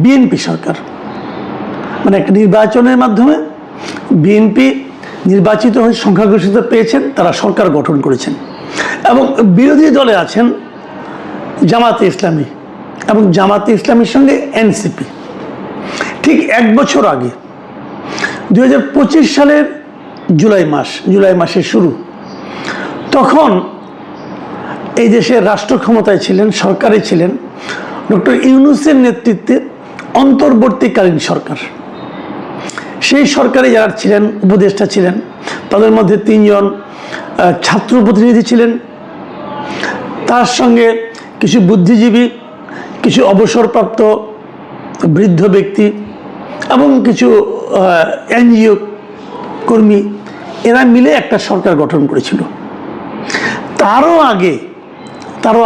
BNP সরকার, মানে একটা নির্বাচনের মাধ্যমে বিএনপি নির্বাচিত হয়ে সংখ্যাগরিষ্ঠতা পেয়েছেন, তারা সরকার গঠন করেছেন এবং বিরোধী দলে আছেন জামাতে ইসলামী এবং জামাতে ইসলামীর সঙ্গে এনসিপি। ঠিক এক বছর আগে 2025 সালের জুলাই মাসের শুরু, তখন এই দেশের রাষ্ট্র ক্ষমতায় ছিলেন, সরকারে ছিলেন ডক্টর ইউনূসের নেতৃত্বে অন্তর্বর্তীকালীন সরকার। সেই সরকারে যারা ছিলেন, উপদেষ্টা ছিলেন, তাদের মধ্যে 3 জন ছাত্র প্রতিনিধি ছিলেন, তার সঙ্গে কিছু বুদ্ধিজীবী, কিছু অবসরপ্রাপ্ত বৃদ্ধ ব্যক্তি এবং কিছু এনজিও কর্মী, এরা মিলে একটা সরকার গঠন করেছিল। তারও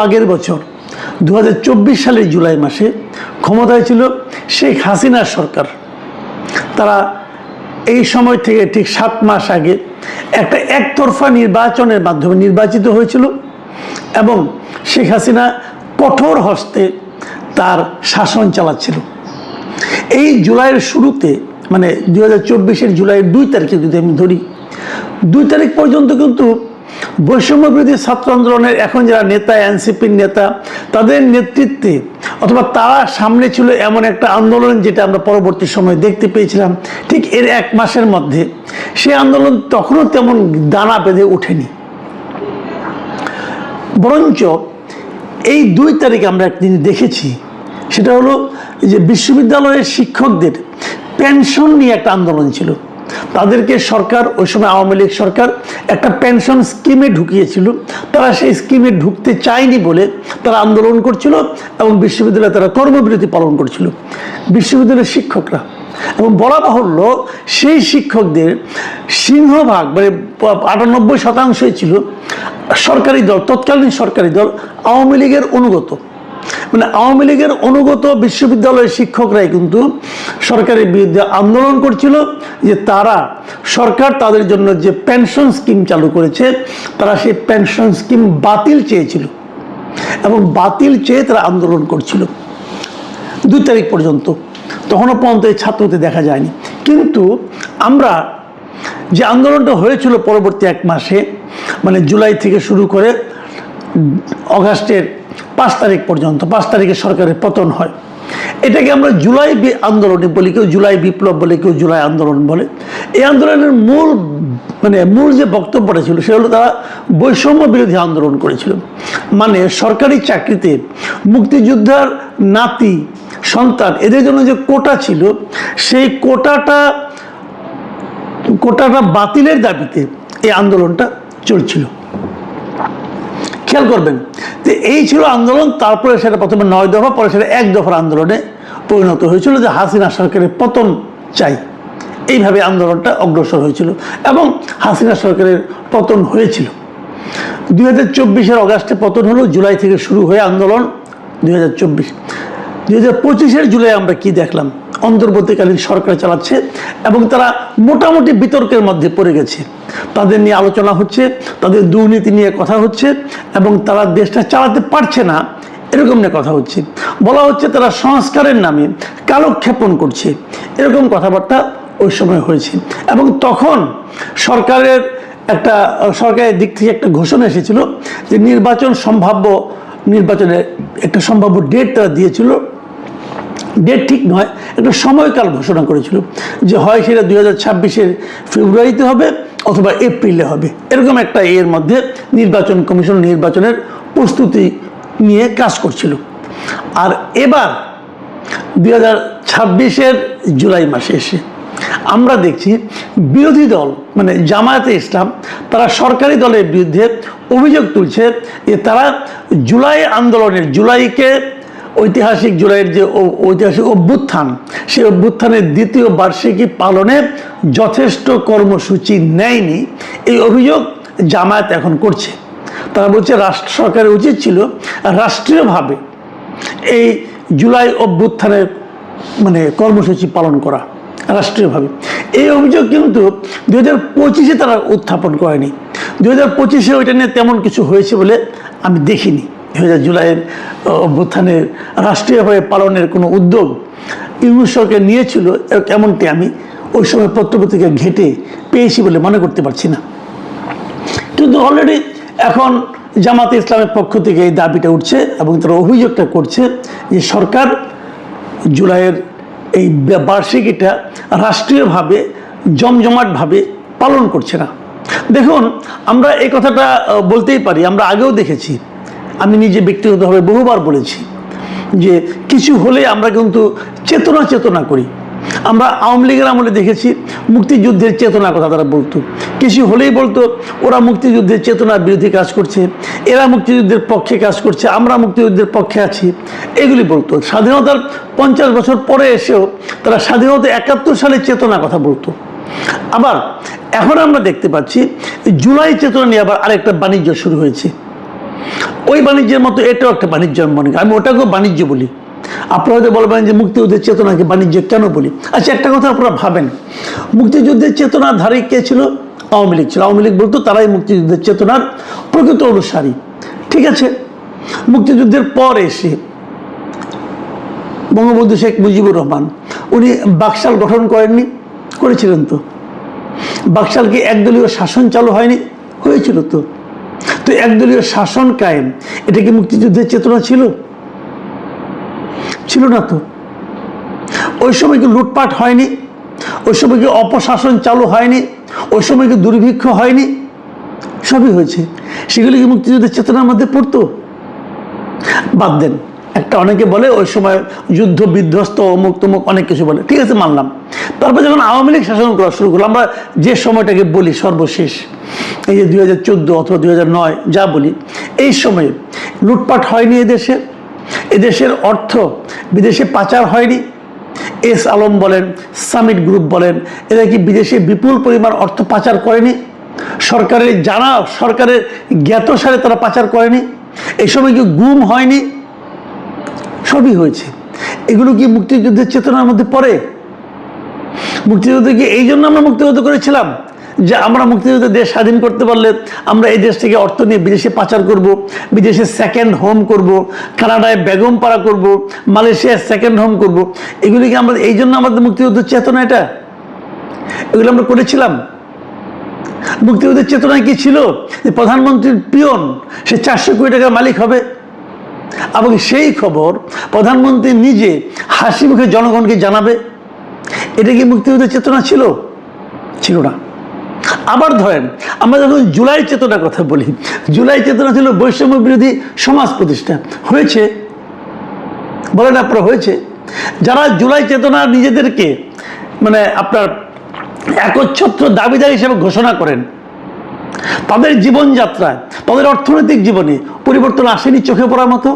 আগের বছর 2024 সালের জুলাই মাসে ক্ষমতায় ছিল শেখ হাসিনার সরকার। তারা এই সময় থেকে ঠিক 7 মাস আগে একটা একতরফা নির্বাচনের মাধ্যমে নির্বাচিত হয়েছিল এবং শেখ হাসিনা কঠোর হস্তে তার শাসন চালাচ্ছিল। এই জুলাইয়ের শুরুতে, মানে 2024 জুলাইয়ের 2 তারিখে যদি আমি ধরি, 2 তারিখ পর্যন্ত কিন্তু বৈষম্য বিরোধী ছাত্র আন্দোলনের এখন যারা নেতা, এনসিপির নেতা, তাদের নেতৃত্বে অথবা তারা সামনে ছিল এমন একটা আন্দোলন যেটা আমরা পরবর্তী সময়ে দেখতে পেয়েছিলাম ঠিক এর 1 মাসের মধ্যে, সেই আন্দোলন তখনও তেমন দানা বেঁধে ওঠেনি। বরঞ্চ এই 2 তারিখে আমরা এক জিনিস দেখেছি, সেটা হলো যে বিশ্ববিদ্যালয়ের শিক্ষকদের পেনশন নিয়ে একটা আন্দোলন ছিল। তাদেরকে সরকার, ওই সময় আওয়ামী লীগ সরকার, একটা পেনশন স্কিমে ঢুকিয়েছিল। তারা সেই স্কিমে ঢুকতে চায়নি বলে তারা আন্দোলন করছিল এবং বিশ্ববিদ্যালয়ে তারা কর্মবিরতি পালন করছিল, বিশ্ববিদ্যালয়ের শিক্ষকরা। এবং বলা বাহুল্য, সেই শিক্ষকদের সিংহভাগ, মানে 98% ছিল সরকারি দল, তৎকালীন সরকারি দল আওয়ামী লীগের অনুগত। মানে আওয়ামী লীগের অনুগত বিশ্ববিদ্যালয়ের শিক্ষকরাই কিন্তু সরকারের বিরুদ্ধে আন্দোলন করছিল যে সরকার তাদের জন্য যে পেনশন স্কিম চালু করেছে, তারা সেই পেনশন স্কিম বাতিল চেয়েছিল এবং বাতিল চেয়ে তারা আন্দোলন করছিল 2 তারিখ পর্যন্ত। তখনও পর্যন্ত এই ছাত্রদের দেখা যায়নি। কিন্তু আমরা যে আন্দোলনটা হয়েছিল পরবর্তী 1 মাসে, মানে জুলাই থেকে শুরু করে অগাস্টের 5 তারিখ পর্যন্ত, 5 তারিখে সরকারের পতন হয়, এটাকে আমরা জুলাই আন্দোলনে বলি, কেউ জুলাই বিপ্লব বলে, কেউ জুলাই আন্দোলন বলে। এই আন্দোলনের মূল যে বক্তব্যটা ছিল সেটা হলো তারা বৈষম্য বিরোধী আন্দোলন করেছিল। মানে সরকারি চাকরিতে মুক্তিযোদ্ধার নাতি, সন্তান, এদের জন্য যে কোটা ছিল, সেই কোটাটা বাতিলের দাবিতে এই আন্দোলনটা চলছিল। খেয়াল করবেন, তো এই ছিল আন্দোলন। তারপরে সেটা প্রথমে 9 দফা, পরে সেটা 1 দফার আন্দোলনে পরিণত হয়েছিল যে হাসিনা সরকারের পতন চাই। এইভাবে আন্দোলনটা অগ্রসর হয়েছিল এবং হাসিনা সরকারের পতন হয়েছিল। 2024 অগাস্টে পতন হলো, জুলাই থেকে শুরু হয়ে আন্দোলন 2024। 2025 জুলাই আমরা কি দেখলাম? অন্তর্বর্তীকালীন সরকার চালাচ্ছে এবং তারা মোটামুটি বিতর্কের মধ্যে পড়ে গেছে। তাদের নিয়ে আলোচনা হচ্ছে, তাদের দুর্নীতি নিয়ে কথা হচ্ছে এবং তারা দেশটা চালাতে পারছে না এরকম নিয়ে কথা হচ্ছে। বলা হচ্ছে তারা সংস্কারের নামে কালক্ষেপণ করছে, এরকম কথাবার্তা ওই সময় হয়েছে। এবং তখন সরকারের দিক থেকে একটা ঘোষণা এসেছিল যে নির্বাচনের একটা সম্ভাব্য ডেট তারা দিয়েছিল। ডেট ঠিক নয়, একটা সময়কাল ঘোষণা করেছিল যে হয় সেটা 2026 ফেব্রুয়ারিতে হবে অথবা এপ্রিলে হবে, এরকম একটা এর মধ্যে নির্বাচন কমিশন নির্বাচনের প্রস্তুতি নিয়ে কাজ করছিল। আর এবার 2026 জুলাই মাসে এসে আমরা দেখছি বিরোধী দল, মানে জামায়াতে ইসলাম, তারা সরকারি দলের বিরুদ্ধে অভিযোগ তুলছে যে তারা জুলাই আন্দোলনের, জুলাইকে ঐতিহাসিক জুলাইয়ের যে ঐতিহাসিক অভ্যুত্থান, সেই অভ্যুত্থানের 2য় বার্ষিকী পালনে যথেষ্ট কর্মসূচি নেয়নি, এই অভিযোগ জামায়াত এখন করছে। তারা বলছে সরকারের উচিত ছিল রাষ্ট্রীয়ভাবে এই জুলাই অভ্যুত্থানের কর্মসূচি পালন করা রাষ্ট্রীয়ভাবে। এই অভিযোগ কিন্তু 2025 তারা উত্থাপন করেনি। 2025 ওইটা নিয়ে তেমন কিছু হয়েছে বলে আমি দেখিনি। জুলাইয়ের অভ্যুত্থানের রাষ্ট্রীয়ভাবে পালনের কোনো উদ্যোগ ইউনূস সরকার নিয়েছিল, এমনটি আমি ওই সময় পত্রপত্রিকা ঘেটে পেয়েছি বলে মনে করতে পারছি না। কিন্তু অলরেডি এখন জামাতে ইসলামের পক্ষ থেকে এই দাবিটা উঠছে এবং তারা অভিযোগটা করছে যে সরকার জুলাইয়ের এই বার্ষিকীটা রাষ্ট্রীয়ভাবে জমজমাটভাবে পালন করছে না। দেখুন, আমরা এই কথাটা বলতেই পারি, আমরা আগেও দেখেছি, আমি নিজে ব্যক্তিগতভাবে বহুবার বলেছি যে কিছু হলে আমরা কিন্তু চেতনা করি। আমরা আওয়ামী লীগের আমলে দেখেছি মুক্তিযুদ্ধের চেতনার কথা তারা বলতো, কিছু হলেই বলতো ওরা মুক্তিযুদ্ধের চেতনার বিরোধী কাজ করছে, এরা মুক্তিযুদ্ধের পক্ষে কাজ করছে, আমরা মুক্তিযুদ্ধের পক্ষে আছি, এগুলি বলতো। স্বাধীনতার 50 বছর পরে এসেও তারা স্বাধীনতা 71 সালের চেতনার কথা বলতো। আবার এখন আমরা দেখতে পাচ্ছি জুলাই চেতনা নিয়ে আবার আরেকটা বাণিজ্য শুরু হয়েছে। ওই বাণিজ্যের মতো এটাও একটা বাণিজ্য মনে করি, আমি ওটাকেও বাণিজ্য বলি। আপনারা হয়তো বলবেন যে মুক্তিযুদ্ধের চেতনাকে বাণিজ্য কেন বলি। আচ্ছা, একটা কথা আপনারা ভাবেন, মুক্তিযুদ্ধের চেতনাধারী কে ছিল? আওয়ামী লীগ ছিল। আওয়ামী লীগ বলতো তারাই মুক্তিযুদ্ধের চেতনার প্রকৃত অনুসারী। ঠিক আছে, মুক্তিযুদ্ধের পর এসে বঙ্গবন্ধু শেখ মুজিবুর রহমান উনি বাকশাল গঠন করেননি? করেছিলেন তো। বাকশাল কি একদলীয় শাসন চালু হয়নি? হয়েছিল তো। তো একদলীয় শাসন কায়েম, এটা কি মুক্তিযুদ্ধের চেতনা ছিল? ছিল না তো। ওই সময় কি লুটপাট হয়নি? ওই সময় কি অপশাসন চালু হয়নি? ওই সময় কি দুর্ভিক্ষ হয়নি? সবই হয়েছে। সেগুলি কি মুক্তিযুদ্ধের চেতনার মধ্যে পড়তো? বাদ দেন, একটা অনেকে বলে ওই সময় যুদ্ধ বিধ্বস্ত অমুক তমুক অনেক কিছু বলে, ঠিক আছে, মানলাম। তারপর যখন আওয়ামী লীগ শাসন করা শুরু করলো, আমরা যে সময়টাকে বলি সর্বশেষ, এই যে 2014 অথবা 2009 যা বলি, এই সময়ে লুটপাট হয়নি এদেশে? এদেশের অর্থ বিদেশে পাচার হয়নি? এস আলম বলেন, সামিট গ্রুপ বলেন, এরা কি বিদেশে বিপুল পরিমাণ অর্থ পাচার করেনি? সরকারের সরকারের জ্ঞাতসারে তারা পাচার করেনি? এই সময় কি গুম হয়নি? সবই হয়েছে। এগুলো কি মুক্তিযুদ্ধের চেতনার মধ্যে পড়ে? মুক্তিযুদ্ধ কি এই জন্য আমরা মুক্তিযুদ্ধ করেছিলাম যে আমরা মুক্তিযুদ্ধে দেশ স্বাধীন করতে পারলে আমরা এই দেশ থেকে অর্থ নিয়ে বিদেশে পাচার করব, বিদেশে সেকেন্ড হোম করব, কানাডায় বেগম পাড়া করব, মালয়েশিয়ায় সেকেন্ড হোম করব? এগুলি কি আমরা এই জন্য আমাদের মুক্তিযুদ্ধের চেতনা? এটা এগুলো আমরা করেছিলাম? মুক্তিযুদ্ধের চেতনায় কি ছিল যে প্রধানমন্ত্রীর পিয়ন সে 400 কোটি টাকার মালিক হবে এবং সেই খবর প্রধানমন্ত্রী নিজে হাসি মুখে জনগণকে জানাবে? এটা কি মুক্তিযুদ্ধের চেতনা ছিল? ছিল না। আবার ধরেন, আমরা যখন জুলাই চেতনার কথা বলি, জুলাই চেতনা ছিল বৈষম্য বিরোধী সমাজ প্রতিষ্ঠা। হয়েছে? বলেন আপনারা, হয়েছে? যারা জুলাই চেতনা নিজেদেরকে মানে আপনার একচ্ছত্র দাবিদার হিসেবে ঘোষণা করেন, তাদের জীবনযাত্রায়, তাদের অর্থনৈতিক জীবনে পরিবর্তন আসেনি চোখে পড়ার মতো?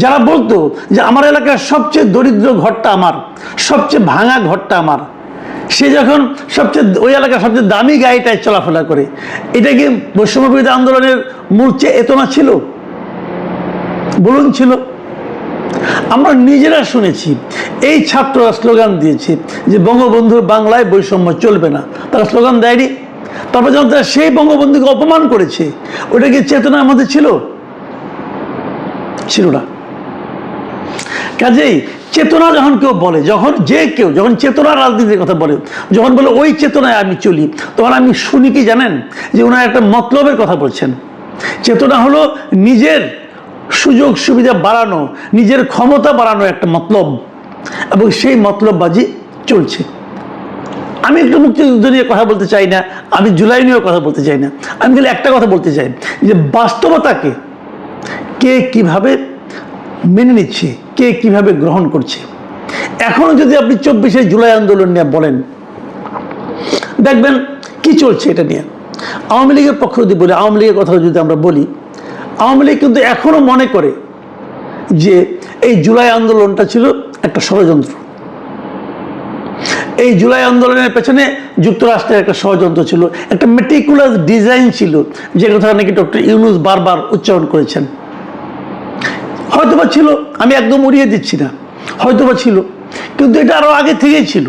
যারা বলতো যে আমার এলাকার সবচেয়ে দরিদ্র ঘরটা আমার, সবচেয়ে ভাঙা ঘরটা আমার, সে যখন ওই এলাকার সবচেয়ে দামি গাড়িটায় চলাফেরা করে, এটা কি বৈষম্য বিরোধী আন্দোলনের মূল চেতনা ছিল? বলুন ছিল? আমরা নিজেরা শুনেছি এই ছাত্ররা স্লোগান দিয়েছে যে বঙ্গবন্ধুর বাংলায় বৈষম্য চলবে না। তারা স্লোগান দেয়নি? তারপর যখন তারা সেই বঙ্গবন্ধুকে অপমান করেছে, ওটা কি চেতনার মধ্যে ছিল? ছিল না। কাজেই চেতনা যখন কেউ বলে, যখন চেতনার রাজনীতির কথা বলে, যখন বলে ওই চেতনায় আমি চলি, তখন আমি শুনি কি জানেন? যে ওনারা একটা মতলবের কথা বলছেন। চেতনা হলো নিজের সুযোগ সুবিধা বাড়ানো, নিজের ক্ষমতা বাড়ানো একটা মতলব, এবং সেই মতলববাজি চলছে। আমি একটু মুক্তিযুদ্ধ নিয়ে কথা বলতে চাই না, আমি জুলাই নিয়েও কথা বলতে চাই না, আমি খালি একটা কথা বলতে চাই যে বাস্তবতাকে কে কিভাবে মেনে নিচ্ছে, কে কিভাবে গ্রহণ করছে। এখনো যদি আপনি 24শে জুলাই আন্দোলন নিয়ে বলেন, দেখবেন কি চলছে এটা নিয়ে। আওয়ামী লীগের পক্ষ যদি বলি, আওয়ামী লীগের কথা যদি আমরা বলি, আওয়ামী লীগ কিন্তু এখনো মনে করে যে এই জুলাই আন্দোলনটা ছিল একটা ষড়যন্ত্র। এই জুলাই আন্দোলনের পেছনে যুক্তরাষ্ট্রের একটা ষড়যন্ত্র ছিল, একটা মেটিকুলাস ডিজাইন ছিল, যে কথা নাকি ডক্টর ইউনূস বারবার উচ্চারণ করেছেন। হয়তোবা ছিল, আমি একদম উড়িয়ে দিচ্ছি না, হয়তোবা ছিল, কিন্তু এটা আরো আগে থেকেই ছিল।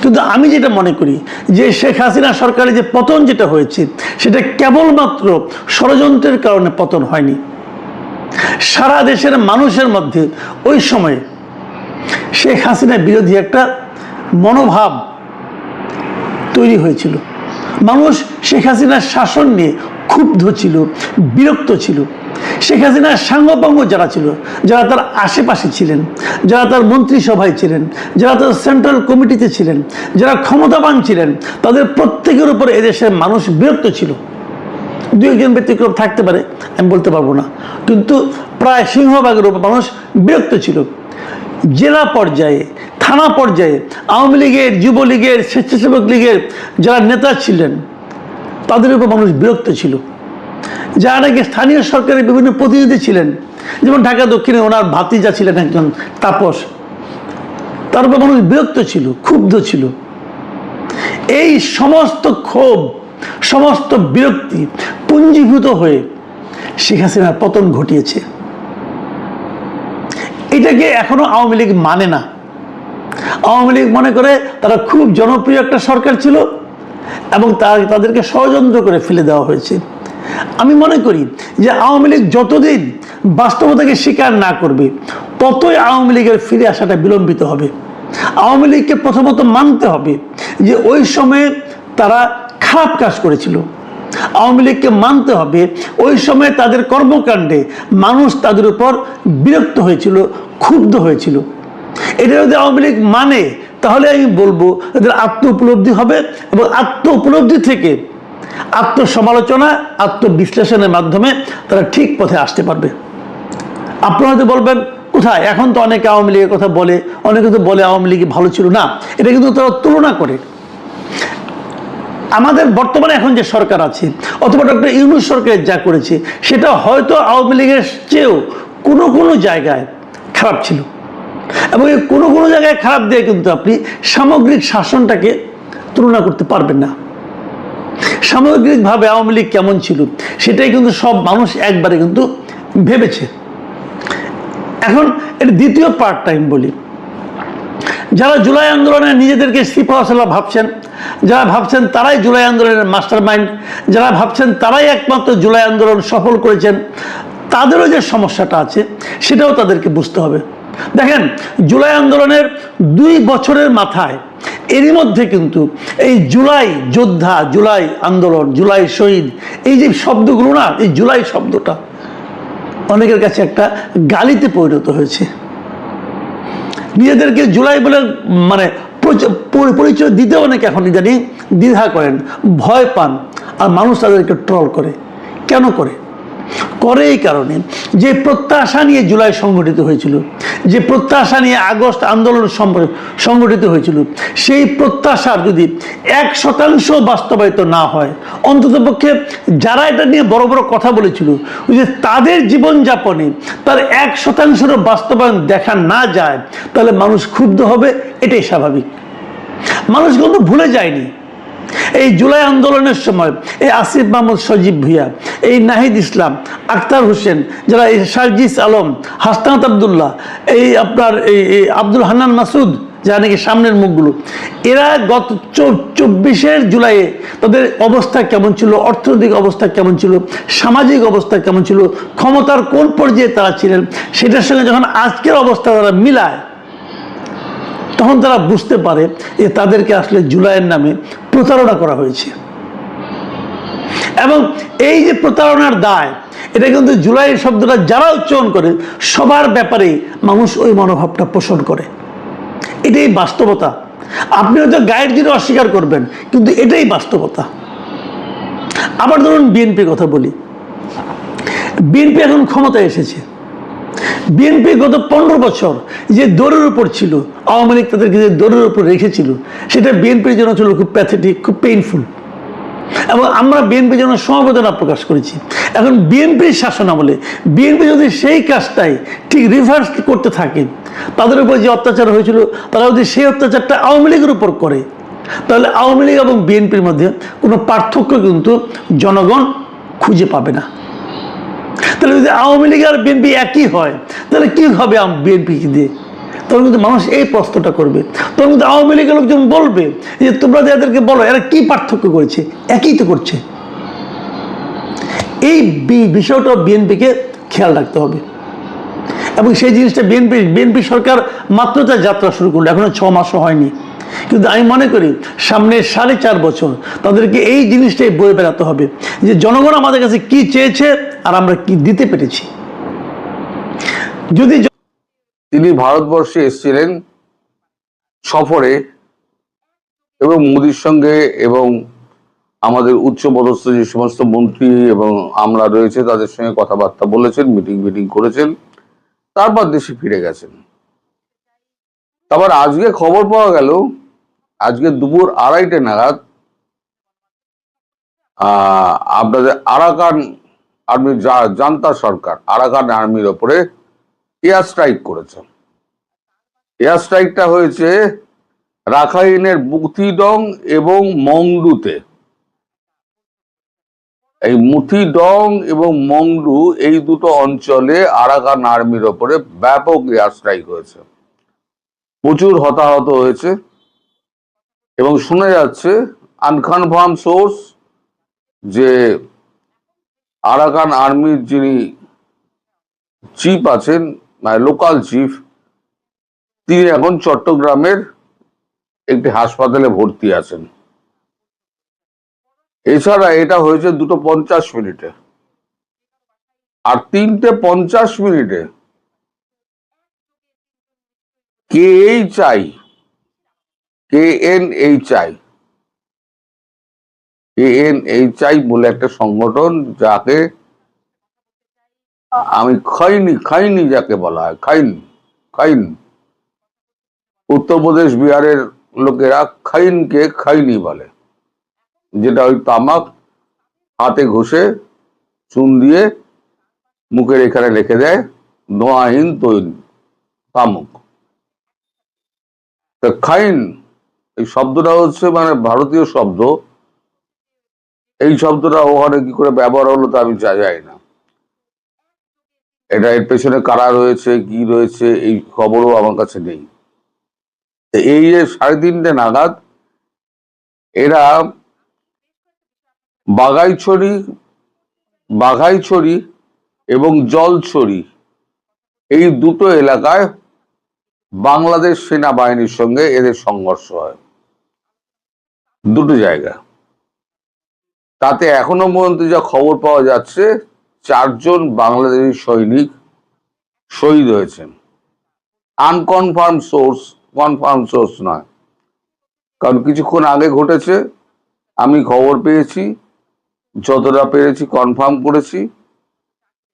কিন্তু আমি যেটা মনে করি যে শেখ হাসিনা সরকারের যে পতন যেটা হয়েছে, সেটা কেবলমাত্র ষড়যন্ত্রের কারণে পতন হয়নি। সারা দেশের মানুষের মধ্যে ওই সময়ে শেখ হাসিনা বিরোধী একটা মনোভাব তৈরি হয়েছিল। মানুষ শেখ হাসিনার শাসন নিয়ে ক্ষুব্ধ ছিল, বিরক্ত ছিল। শেখ হাসিনার সাঙ্গপাঙ্গ যারা ছিল, যারা তার আশেপাশে ছিলেন, যারা তার মন্ত্রিসভায় ছিলেন, যারা তার সেন্ট্রাল কমিটিতে ছিলেন, যারা ক্ষমতাবান ছিলেন, তাদের প্রত্যেকের উপর এদেশের মানুষ বিরক্ত ছিল। দু একজন ব্যতিক্রম থাকতে পারে, আমি বলতে পারবো না, কিন্তু প্রায় সিংহভাগের উপর মানুষ বিরক্ত ছিল। জেলা পর্যায়ে, থানা পর্যায়ে আওয়ামী লীগের, যুবলীগের, স্বেচ্ছাসেবক লীগের যারা নেতা ছিলেন তাদের উপর মানুষ বিরক্ত ছিল। যারা নাকি স্থানীয় সরকারের বিভিন্ন প্রতিনিধি ছিলেন, যেমন ঢাকা দক্ষিণে ওনার ভাতিজা ছিলেন একজন তাপস, তার উপর মানুষ বিরক্ত ছিল, ক্ষুব্ধ ছিল। এই সমস্ত ক্ষোভ, সমস্ত বিরক্তি পুঞ্জীভূত হয়ে শেখ হাসিনার পতন ঘটিয়েছে। এটাকে এখনো আওয়ামী লীগ মানে না। আওয়ামী লীগ মনে করে তারা খুব জনপ্রিয় একটা সরকার ছিল এবং তাদেরকে ষড়যন্ত্র করে ফেলে দেওয়া হয়েছে। আমি মনে করি যে আওয়ামী লীগ যতদিন বাস্তবতাকে স্বীকার না করবে ততই আওয়ামী লীগের ফিরে আসাটা বিলম্বিত হবে। আওয়ামী লীগকে প্রথমত মানতে হবে যে ওই সময়ে তারা খারাপ কাজ করেছিল। আওয়ামী লীগকে মানতে হবে ওই সময় তাদের কর্মকাণ্ডে মানুষ তাদের উপর বিরক্ত হয়েছিল, ক্ষুব্ধ হয়েছিল। এটা যদি আওয়ামী লীগ মানে তাহলে আমি বলবো এদের আত্ম উপলব্ধি হবে এবং আত্ম উপলব্ধি থেকে আত্মসমালোচনা, আত্মবিশ্লেষণের মাধ্যমে তারা ঠিক পথে আসতে পারবে। আপনারা হয়তো বলবেন কোথায়, এখন তো অনেকে আওয়ামী লীগের কথা বলে, অনেকে তো বলে আওয়ামী লীগ ভালো ছিল না, এটা কিন্তু তারা তুলনা করে। আমাদের বর্তমানে এখন যে সরকার আছে অথবা ডক্টর ইউনূস সরকার যা করেছে সেটা হয়তো আওয়ামী লীগের চেয়েও কোনো কোনো জায়গায় খারাপ ছিল, এবং এই কোনো কোনো জায়গায় খারাপ দিয়ে কিন্তু আপনি সামগ্রিক শাসনটাকে তুলনা করতে পারবেন না। সামগ্রিকভাবে আওয়ামী লীগ কেমন ছিল সেটাই কিন্তু সব মানুষ একবারে কিন্তু ভেবেছে। এখন এর দ্বিতীয় পার্টটা আমি বলি, যারা জুলাই আন্দোলনে নিজেদেরকে সিপাহসালা ভাবছেন, যারা ভাবছেন তারাই জুলাই আন্দোলনের মাস্টার মাইন্ড, যারা ভাবছেন তারাই একমাত্র জুলাই আন্দোলন সফল করেছেন, তাদেরও যে সমস্যাটা আছে সেটাও তাদেরকে বুঝতে হবে। দেখেন, জুলাই আন্দোলনের 2 বছরের মাথায় এরই মধ্যে কিন্তু এই জুলাই যোদ্ধা, জুলাই আন্দোলন, জুলাই শহীদ, এই যে শব্দগুলো না, এই জুলাই শব্দটা অনেকের কাছে একটা গালিতে পরিণত হয়েছে। নিজেদেরকে জুলাই বলে মানে পরিচয় দিতে অনেকে এখন জানি দ্বিধা করেন, ভয় পান, আর মানুষ তাদেরকে ট্রল করে। কেন করে? এই কারণে যে প্রত্যাশা নিয়ে জুলাই সংগঠিত হয়েছিল, যে প্রত্যাশা নিয়ে আগস্ট আন্দোলন সংগঠিত হয়েছিল, সেই প্রত্যাশার যদি 1% বাস্তবায়িত না হয়, অন্ততপক্ষে যারা এটা নিয়ে বড় বড় কথা বলেছিল যে তাদের জীবনযাপনে তার 1%-এরও বাস্তবায়ন দেখা না যায়, তাহলে মানুষ ক্ষুব্ধ হবে। এটাই স্বাভাবিক। মানুষ কিন্তু ভুলে যায়নি এই জুলাই আন্দোলনের সময় এই আসিফ মাহমুদ, সজীব ভুইয়া, এই নাহিদ ইসলাম, আখতার হোসেন, যারা এই সার্জিস আলম, হাসনাত আবদুল্লাহ, এই আপনার এই আব্দুল হান্নান মাসুদ, যারা নাকি সামনের মুখগুলো, এরা গত 24 জুলাইয়ে তাদের অবস্থা কেমন ছিল, অর্থনৈতিক অবস্থা কেমন ছিল, সামাজিক অবস্থা কেমন ছিল, ক্ষমতার কোন পর্যায়ে তারা ছিলেন, সেটার সঙ্গে যখন আজকের অবস্থা তারা মিলায় তখন তারা বুঝতে পারে যে তাদেরকে আসলে জুলাইয়ের নামে প্রতারণা করা হয়েছে। এবং এই যে প্রতারণার দায়, এটা কিন্তু জুলাই শব্দটা যারা উচ্চারণ করে সবার ব্যাপারেই মানুষ ওই মনোভাবটা পোষণ করে। এটাই বাস্তবতা। আপনি হয়তো গায়ের জোরে অস্বীকার করবেন, কিন্তু এটাই বাস্তবতা। আবার ধরুন বিএনপির কথা বলি। বিএনপি এখন ক্ষমতায় এসেছে। বিএনপি গত 15 বছর যে দৌড়ের উপর ছিল, আওয়ামী লীগ তাদেরকে যে দৌড়ের উপর রেখেছিল, সেটা বিএনপির জন্য ছিল খুব প্যাথেটিক, খুব পেইনফুল, এবং আমরা বিএনপির জন্য সমবেদনা প্রকাশ করেছি। এখন বিএনপির শাসন আমলে বিএনপি যদি সেই কাজটাই ঠিক রিভার্স করতে থাকে, তাদের উপর যে অত্যাচার হয়েছিল তারা যদি সেই অত্যাচারটা আওয়ামী লীগের উপর করে, তাহলে আওয়ামী লীগ এবং বিএনপির মধ্যে কোনো পার্থক্য কিন্তু জনগণ খুঁজে পাবে না। তাহলে যদি আওয়ামী লীগ আর বিএনপি একই হয়, তাহলে কি হবে বিএনপিকে দিয়ে? তখন কিন্তু মানুষ এই প্রশ্নটা করবে। তখন কিন্তু আওয়ামী লীগের লোকজন বলবে যে তোমরা এদেরকে বলো এরা কি পার্থক্য করেছে, একই তো করছে। এই বিষয়টা বিএনপিকে খেয়াল রাখতে হবে। এবং সেই জিনিসটা বিএনপি সরকার মাত্র তার যাত্রা শুরু করলো, এখনো 6 মাসও হয়নি। কিন্তু আমি মনে করি সামনে 4.5 বছর তাদেরকে এই জিনিসটাই বয়ে বেড়াতে হবে যে জনগণ আমাদের কাছে কি চেয়েছে আর আমরা কি দিতে পেরেছি। যদি তিনি ভারতবর্ষে এসেছিলেন সফরে এবং মোদির সঙ্গে এবং আমাদের উচ্চপদস্থ যে সমস্ত মন্ত্রী এবং আমলা রয়েছে তাদের সঙ্গে কথাবার্তা বলেছেন, মিটিং করেছেন, তারপর দেশে ফিরে গেছেন। তারপর আজকে খবর পাওয়া গেল, আজকে দুপুর 2:30 নাগাদ আপনাদের আরাকান আর্মির জান্তা সরকার আরাকান আর্মির ওপরে এয়ার স্ট্রাইক করেছে। এয়ার স্ট্রাইকটা হয়েছে রাখাইনের মুথিডং এবং মংডুতে। এই মুথিডং এবং মংডু এই দুটো অঞ্চলে আরাকান আর্মির ওপরে ব্যাপক এয়ার স্ট্রাইক হয়েছে, প্রচুর হতাহত হয়েছে এবং শোনা যাচ্ছে আনকনফার্ম সোর্স যে আরাকান আর্মির যিনি চিফ আছেন, মানে লোকাল চিফ, তিনি এখন চট্টগ্রামের একটি হাসপাতালে ভর্তি আছেন। এছাড়া এটা হয়েছে 2:50 আর 3:50 কেএনএইচআই বলে একটা সংগঠন, যাকে আমি খাইনি যাকে বলা হয় খাইন, উত্তরপ্রদেশ বিহারের লোকেরা খাইনকে খাইনি বলে, যেটা ওই তামাক হাতে ঘষে চুন দিয়ে মুখের এখানে লিখে দেয় ধোঁয়াহীন তামুক। খাইন এই শব্দটা হচ্ছে মানে ভারতীয় শব্দ। এই শব্দটা ওখানে কি করে ব্যবহার হলো তা আমি জানি না। এর পেছনে কারা রয়েছে, কি রয়েছে, এই খবরও আমার কাছে নেই। এই যে 3:30 নাগাদ এরা বাঘাইছড়ি এবং জলছড়ি এই দুটো এলাকায় বাংলাদেশ সেনাবাহিনীর সঙ্গে এদের সংঘর্ষ হয়, দুটো জায়গা। তাতে এখনো পর্যন্ত যা খবর পাওয়া যাচ্ছে 4 জন বাংলাদেশি সৈনিক শহীদ হয়েছেন। আনকনফার্ম সোর্স, কনফার্ম সোর্স নয়, কারণ কিছুক্ষণ আগে ঘটেছে। আমি খবর পেয়েছি, যতটা পেরেছি কনফার্ম করেছি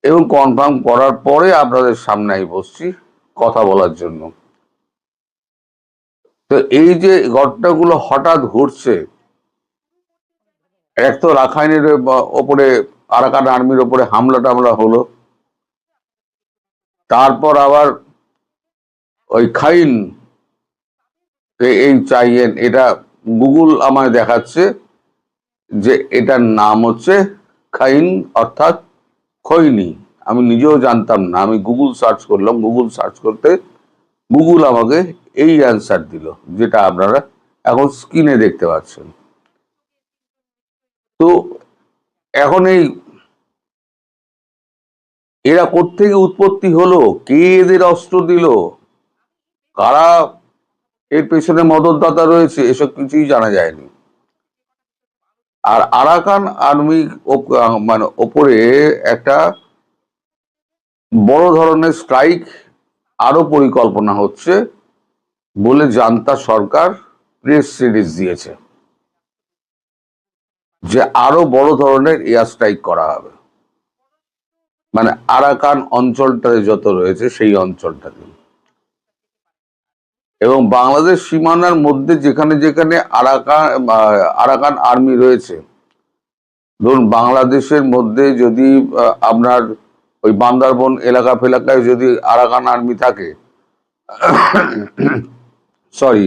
এবং কনফার্ম করার পরে আপনাদের সামনে বসছি কথা বলার জন্য। তো এই যে ঘটনাগুলো হঠাৎ ঘটছে, এক তো রাখাইনের ওপরে আরাকান আর্মির ওপরে হামলা হলো, তারপর আবার ওই খাইন চাইয়েন, এটা গুগল আমায় দেখাচ্ছে যে এটার নাম হচ্ছে খাইন অর্থাৎ খৈনি। আমি নিজেও জানতাম না, আমি গুগল সার্চ করলাম, গুগল সার্চ করতে গুগল আমাকে এই অ্যান্সার দিল, যেটা আপনারা এখন স্ক্রিনে দেখতে পাচ্ছেন। তো এখন এরা কোত্থেকে উৎপত্তি হলো, কে এদের অস্ত্র দিল, কারা এর পেছনে মদতদাতা রয়েছে, এসব কিছুই জানা যায়নি। আর আরাকান আর্মি মানে ওপরে একটা বড় ধরনের স্ট্রাইক আরো পরিকল্পনা হচ্ছে বলে জান্তা সরকার প্রেস রিলিজ দিয়েছে, যে আরো বড় ধরনের এয়ার স্ট্রাইক করা হবে, মানে আরাকান অঞ্চলটাতে যত রয়েছে সেই অঞ্চলটাতে, এবং বাংলাদেশ সীমানার মধ্যে যেখানে যেখানে আরাকান আর্মি রয়েছে। ধরুন বাংলাদেশের মধ্যে যদি আপনার ওই বান্দারবন এলাকা ফেলাকায় যদি আরাকান আর্মি থাকে, সরি,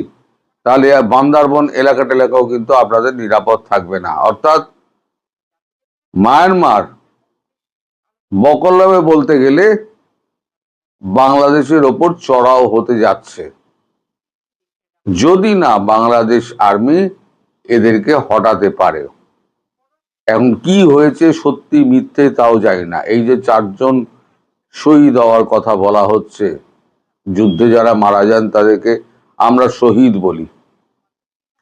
তাহলে বান্দারবন এলাকাও কিন্তু আপনাদের নিরাপদ থাকবে না। অর্থাৎ মায়ানমার বকলমে বলতে গেলে বাংলাদেশের ওপর চড়াও হতে যাচ্ছে, যদি না বাংলাদেশ আর্মি এদেরকে হটাতে পারে। এখন কি হয়েছে সত্যি মিথ্যে তাও জানি না। এই যে 4 জন শহীদ হওয়ার কথা বলা হচ্ছে। যুদ্ধে যারা মারা যান তাদেরকে আমরা শহীদ বলি,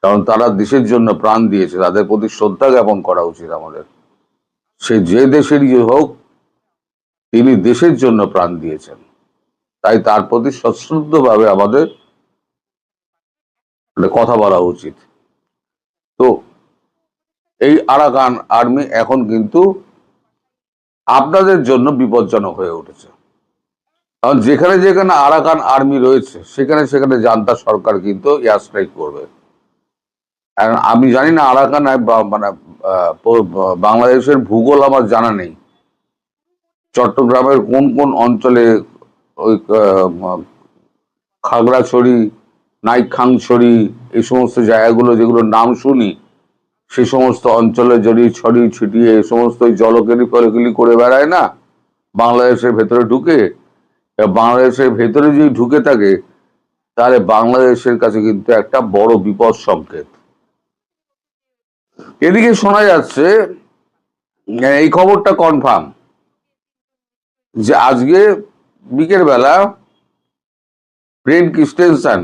কারণ তারা দেশের জন্য প্রাণ দিয়েছে, তাদের প্রতি শ্রদ্ধা জ্ঞাপন করা উচিত আমাদের। সে যে দেশেরই হোক, তিনি দেশের জন্য প্রাণ দিয়েছেন, তাই তার প্রতি সশ্রদ্ধভাবে আমাদের কথা বলা উচিত। তো এই আরাকান আর্মি এখন কিন্তু আপনাদের জন্য বিপজ্জনক হয়ে উঠেছে, কারণ যেখানে যেখানে আরাকান আর্মি রয়েছে সেখানে সেখানে জান্তা সরকার কিন্তু এয়ার স্ট্রাইক করবে। আর আমি জানি না আরাকান মানে বাংলাদেশের ভূগোল আমার জানা নেই, চট্টগ্রামের কোন কোন অঞ্চলে ওই খাগড়াছড়ি, নাইখাংছড়ি, এই সমস্ত জায়গাগুলো যেগুলোর নাম শুনি, সে সমস্ত অঞ্চলে যদি ছড়িয়ে ছিটিয়ে এই সমস্ত জলকেলি ফলকেলি করে বেড়ায় না বাংলাদেশের ভেতরে ঢুকে, বাংলাদেশের ভেতরে যদি ঢুকে থাকে তাহলে বাংলাদেশের কাছে কিন্তু একটা বড় বিপদ সংকেত। এদিকে শোনা যাচ্ছে, এই খবরটা কনফার্ম, যে আজকে বিকেল বেলা ব্রেন ক্রিস্টেনসন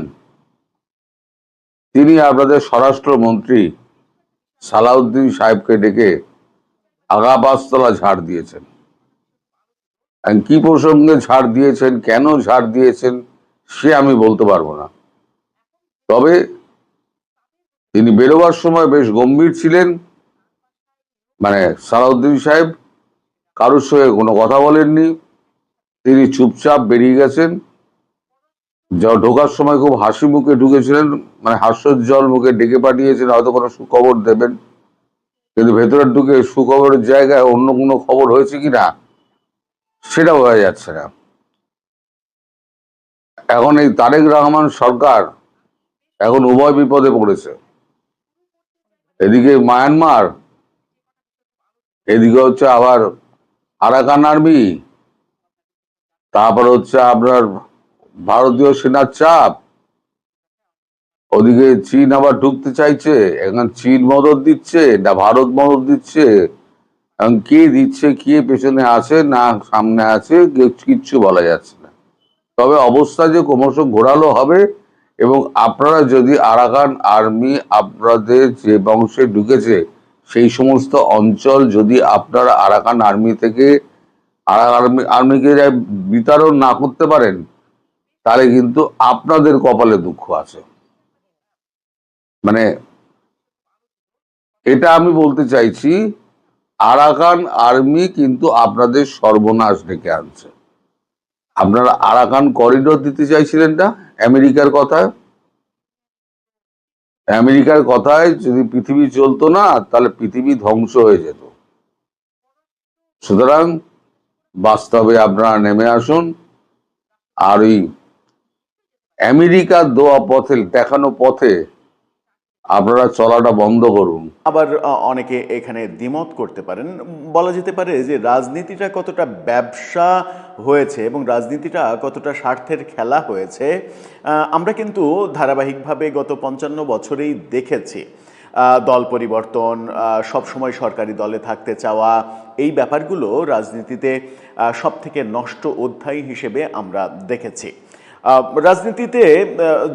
তিনি আপনাদের স্বরাষ্ট্রমন্ত্রী সালাউদ্দিন সাহেবকে ডেকে আগা পাঁচতলা ঝাড় দিয়েছেন। কি প্রসঙ্গে ঝাড় দিয়েছেন, কেন ঝাড় দিয়েছেন সে আমি বলতে পারবো না, তবে তিনি বেরোবার সময় বেশ গম্ভীর ছিলেন। মানে সালাউদ্দিন সাহেব কারোর সঙ্গে কোনো কথা বলেননি, তিনি চুপচাপ বেরিয়ে গেছেন। যা ঢোকার সময় খুব হাসি মুখে ঢুকেছিলেন, মানে হাস্যোজ্জ্বল মুখে ডেকে পাঠিয়েছেন হয়তো কোনো সুখবর দেবেন, কিন্তু ভেতরে ঢুকে সুখবরের জায়গায় অন্য কোনো খবর হয়েছে কিনা সেটা বোঝা যাচ্ছে না। এখন এই তারেক রহমান সরকার এখন উভয় বিপদে পড়েছে, এদিকে মায়ানমার, এদিকে হচ্ছে আবার আরাকান আর্মি, তারপর হচ্ছে আপনার ভারতীয় সেনার চাপ, ওদিকে চীন আবার ঢুকতে চাইছে। এখন চীন মদত দিচ্ছে না ভারত মদত দিচ্ছে, এখন কে দিচ্ছে, কে পেছনে আছে না সামনে আছে কিচ্ছু বলা যাচ্ছে না। তবে অবস্থা যে ক্রমশ ঘোরালো হবে, এবং আপনারা যদি আরাকান আর্মি আপনাদের যে বংশে ঢুকেছে সেই সমস্ত অঞ্চল যদি আপনারা আরাকান আর্মি থেকে আর্মিকে বিতরণ না করতে পারেন, তাহলে কিন্তু আপনাদের কপালে দুঃখ আছে। মানে এটা আমি বলতে চাইছি, আরাকান আর্মি কিন্তু আপনাদের সর্বনাশ ডেকে আনছে। আপনারা আরাকান করিডোর দিতে চাইছিলেন না আমেরিকার কথায়, আমেরিকার কথায় যদি পৃথিবী চলতো না তাহলে পৃথিবী ধ্বংস হয়ে যেত। সুতরাং বাস্তবে আপনারা নেমে আসুন, আর ওই আমেরিকার দেওয়া পথে দেখানো পথে আপনারা চলাটা বন্ধ করুন। আবার অনেকে এখানে দ্বিমত করতে পারেন, বলা যেতে পারে যে রাজনীতিটা কতটা ব্যবসা হয়েছে এবং রাজনীতিটা কতটা স্বার্থের খেলা হয়েছে আমরা কিন্তু ধারাবাহিকভাবে গত 55 বছরেই দেখেছি। দল পরিবর্তন, সবসময় সরকারি দলে থাকতে চাওয়া, এই ব্যাপারগুলো রাজনীতিতে সবথেকে নষ্ট অধ্যায় হিসেবে আমরা দেখেছি। রাজনীতিতে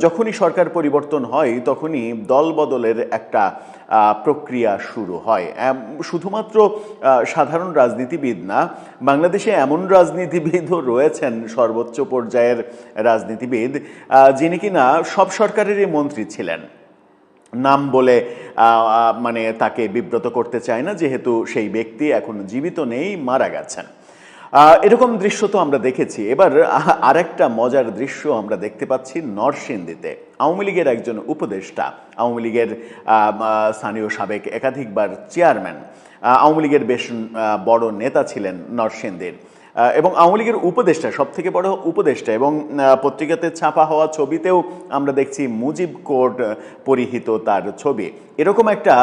যখনই সরকার পরিবর্তন হয় তখনই দল বদলের একটা প্রক্রিয়া শুরু হয়। শুধুমাত্র সাধারণ রাজনীতিবিদ না, বাংলাদেশে এমন রাজনীতিবিদও রয়েছেন, সর্বোচ্চ পর্যায়ের রাজনীতিবিদ, যিনি কিনা সব সরকারেরই মন্ত্রী ছিলেন। নাম বলে মানে তাকে বিব্রত করতে চায় না, যেহেতু সেই ব্যক্তি এখন জীবিত নেই, মারা গেছেন। এরকম দৃশ্য তো আমরা দেখেছি। এবার আরেকটা মজার দৃশ্য আমরা দেখতে পাচ্ছি নরসিংদীতে। আওয়ামী লীগের একজন উপদেষ্টা, আওয়ামী লীগের স্থানীয় সাবেক একাধিকবার চেয়ারম্যান, আওয়ামী লীগের বেশ বড় নেতা ছিলেন নরসিংদীর, এবং আওয়ামী লীগের উপদেষ্টা, সব থেকে বড় উপদেষ্টা, এবং পত্রিকাতে ছাপা হওয়া ছবিতেও আমরা দেখছি মুজিব কোড পরিহিত তার ছবি। এরকম একটা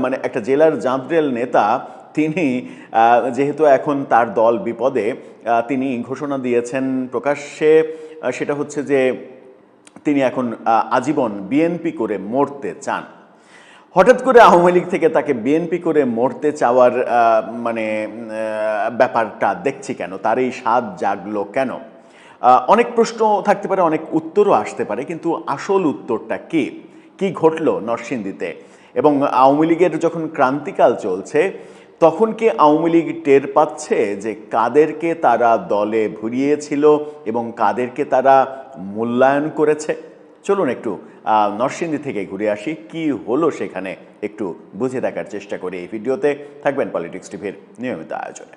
মানে একটা জেলার জাঁদরেল নেতা, তিনি যেহেতু এখন তার দল বিপদে, তিনি ঘোষণা দিয়েছেন প্রকাশ্যে, সেটা হচ্ছে যে তিনি এখন আজীবন বিএনপি করে মরতে চান। হঠাৎ করে আওয়ামী লীগ থেকে তাকে বিএনপি করে মরতে চাওয়ার ব্যাপারটা দেখছি কেন, তার এই স্বাদ জাগলো কেন? অনেক প্রশ্ন থাকতে পারে, অনেক উত্তরও আসতে পারে, কিন্তু আসল উত্তরটা কি ঘটলো নরসিংদীতে? এবং আওয়ামী লীগের যখন ক্রান্তিকাল চলছে তখন কি আওয়ামী লীগ টের পাচ্ছে যে কাদেরকে তারা দলে ভরিয়েছিল এবং কাদেরকে তারা মূল্যায়ন করেছে? চলুন একটু নরসিংদী থেকে ঘুরে আসি, কি হলো সেখানে একটু বুঝে দেখার চেষ্টা করি এই ভিডিওতে। থাকবেন পলিটিক্স টিভির নিয়মিত আয়োজনে।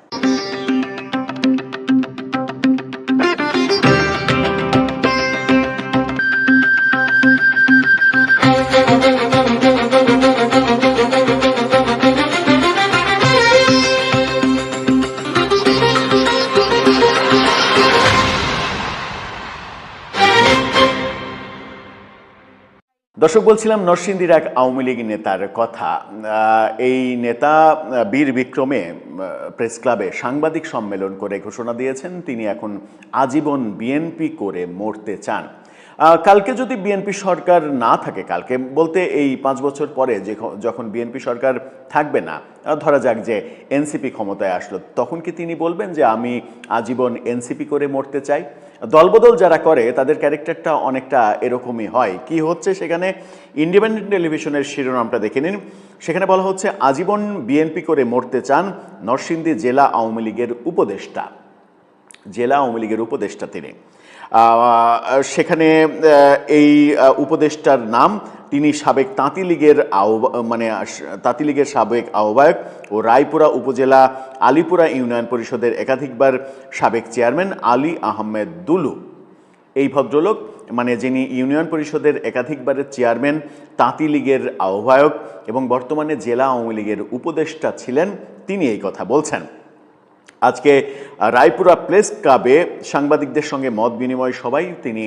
দর্শক, বলছিলাম নরসিংদীর এক আওয়ামী লীগ নেতার কথা। এই নেতা বীর বিক্রমে প্রেস ক্লাবে সাংবাদিক সম্মেলন করে ঘোষণা দিয়েছেন তিনি এখন আজীবন বিএনপি করে মরতে চান। কালকে যদি বিএনপি সরকার না থাকে, কালকে বলতে এই 5 বছর পরে যখন বিএনপি সরকার থাকবে না, ধরা যাক যে এনসিপি ক্ষমতায় আসলো, তখন কি তিনি বলবেন যে আমি আজীবন এনসিপি করে মরতে চাই? দলবদল যারা করে তাদের ক্যারেক্টারটা অনেকটা এরকমই হয়। কি হচ্ছে সেখানে? ইন্ডিপেন্ডেন্ট টেলিভিশনের শিরোনামটা দেখে নিন। সেখানে বলা হচ্ছে আজীবন বিএনপি করে মরতে চান নরসিংদী জেলা আওয়ামী লীগের উপদেষ্টা। জেলা আওয়ামী লীগের উপদেষ্টা তিনি। সেখানে এই উপদেষ্টার নাম, তিনি সাবেক তাঁতি লীগের সাবেক আহ্বায়ক ও রায়পুরা উপজেলা আলীপুরা ইউনিয়ন পরিষদের একাধিকবার সাবেক চেয়ারম্যান আলী আহমেদ দুলু। এই ভদ্রলোক, যিনি ইউনিয়ন পরিষদের একাধিকবারের চেয়ারম্যান, তাঁতি লীগের আহ্বায়ক এবং বর্তমানে জেলা আওয়ামী লীগের উপদেষ্টা ছিলেন, তিনি এই কথা বলছেন। আজকে রায়পুরা প্রেস ক্লাবে সাংবাদিকদের সঙ্গে মত বিনিময় সভায় তিনি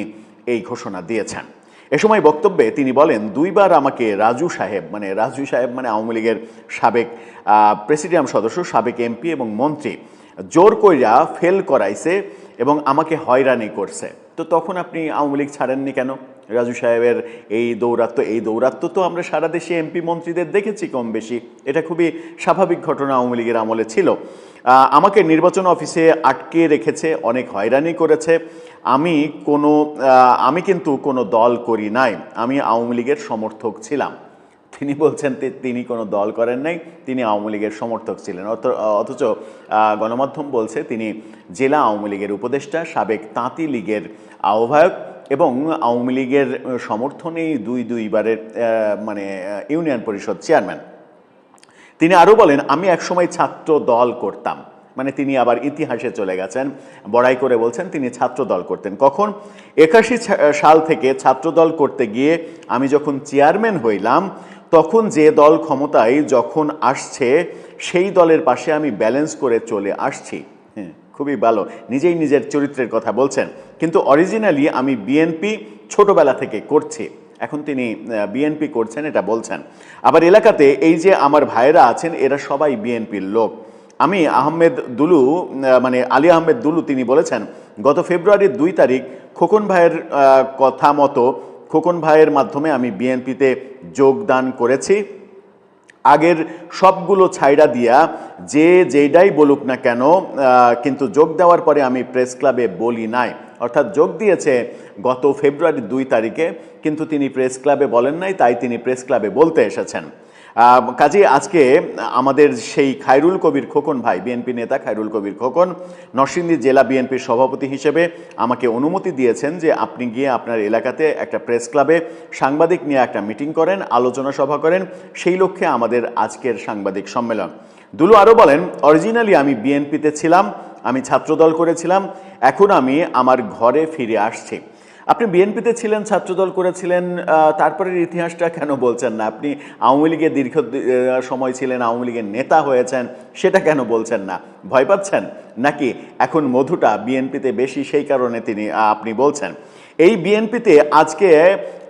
এই ঘোষণা দিয়েছেন। এ সময় বক্তব্যে তিনি বলেন, 2 বার আমাকে রাজু সাহেব আওয়ামী লীগের সাবেক প্রেসিডিয়াম সদস্য, সাবেক এমপি এবং মন্ত্রী জোর কইরা ফেল করাইছে এবং আমাকে হয়রানি করছে। তো তখন আপনি আওয়ামী লীগ ছাড়েননি কেন? রাজু সাহেবের এই দৌরাত্ম্য তো আমরা সারা দেশে এমপি মন্ত্রীদের দেখেছি কম বেশি, এটা খুবই স্বাভাবিক ঘটনা আওয়ামী লীগের আমলে ছিল। আমাকে নির্বাচন অফিসে আটকে রেখেছে, অনেক হয়রানি করেছে। আমি কিন্তু কোনো দল করি নাই, আমি আওয়ামী লীগের সমর্থক ছিলাম। তিনি বলছেন তিনি কোনো দল করেন নাই, তিনি আওয়ামী লীগের সমর্থক ছিলেন। অথচ গণমাধ্যম বলছে তিনি জেলা আওয়ামী লীগের উপদেষ্টা, সাবেক তাঁতি লীগের আহ্বায়ক এবং আওয়ামী লীগের সমর্থনেই দুইবারের ইউনিয়ন পরিষদ চেয়ারম্যান। তিনি আরও বলেন, আমি একসময় ছাত্র দল করতাম। তিনি আবার ইতিহাসে চলে গেছেন, বড়াই করে বলছেন তিনি ছাত্র দল করতেন। কখন? 81 সাল থেকে ছাত্র দল করতে গিয়ে আমি যখন চেয়ারম্যান হইলাম, তখন যে দল ক্ষমতায় যখন আসছে সেই দলের পাশে আমি ব্যালেন্স করে চলে আসছি। খুবই ভালো, নিজেই নিজের চরিত্রের কথা বলছেন। কিন্তু অরিজিনালি আমি বিএনপি ছোটবেলা থেকে করছি। এখন তিনি বিএনপি করছেন এটা বলছেন। আবার এলাকাতে এই যে আমার ভাইয়েরা আছেন, এরা সবাই বিএনপির লোক। আমি আলী আহমেদ দুলু তিনি বলেছেন, গত ফেব্রুয়ারির 2 তারিখ খোকন ভাইয়ের কথা মতো খোকন ভাইয়ের মাধ্যমে আমি বিএনপিতে যোগদান করেছি। আগের সবগুলো ছাইড়া দিয়া যেটাই বলুক না কেন, কিন্তু যোগ দেওয়ার পরে আমি প্রেস ক্লাবে বলি নাই। অর্থাৎ যোগ দিয়েছে গত ফেব্রুয়ারির 2 তারিখে, কিন্তু তিনি প্রেস ক্লাবে বলেন নাই, তাই তিনি প্রেস ক্লাবে বলতে এসেছেন। কাজে আজকে আমাদের সেই খায়রুল কবির খোকন ভাই, বিএনপি নেতা খায়রুল কবির খোকন, নরসিংদী জেলা বিএনপির সভাপতি হিসেবে আমাকে অনুমতি দিয়েছেন যে আপনি গিয়ে আপনার এলাকাতে একটা প্রেস ক্লাবে সাংবাদিক নিয়ে একটা মিটিং করেন, আলোচনা সভা করেন, সেই লক্ষ্যে আমাদের আজকের সাংবাদিক সম্মেলন। দুলু আরও বলেন, অরিজিনালি আমি বিএনপিতে ছিলাম, আমি ছাত্রদল করেছিলাম, এখন আমি আমার ঘরে ফিরে আসছি। আপনি বিএনপিতে ছিলেন, ছাত্রদল করেছিলেন, তারপরের ইতিহাসটা কেন বলছেন না? আপনি আওয়ামী লীগের দীর্ঘ সময় ছিলেন, আওয়ামী লীগের নেতা হয়েছেন, সেটা কেন বলছেন না? ভয় পাচ্ছেন নাকি এখন মধুটা বিএনপিতে বেশি, সেই কারণে আপনি বলছেন? এই বিএনপিতে আজকে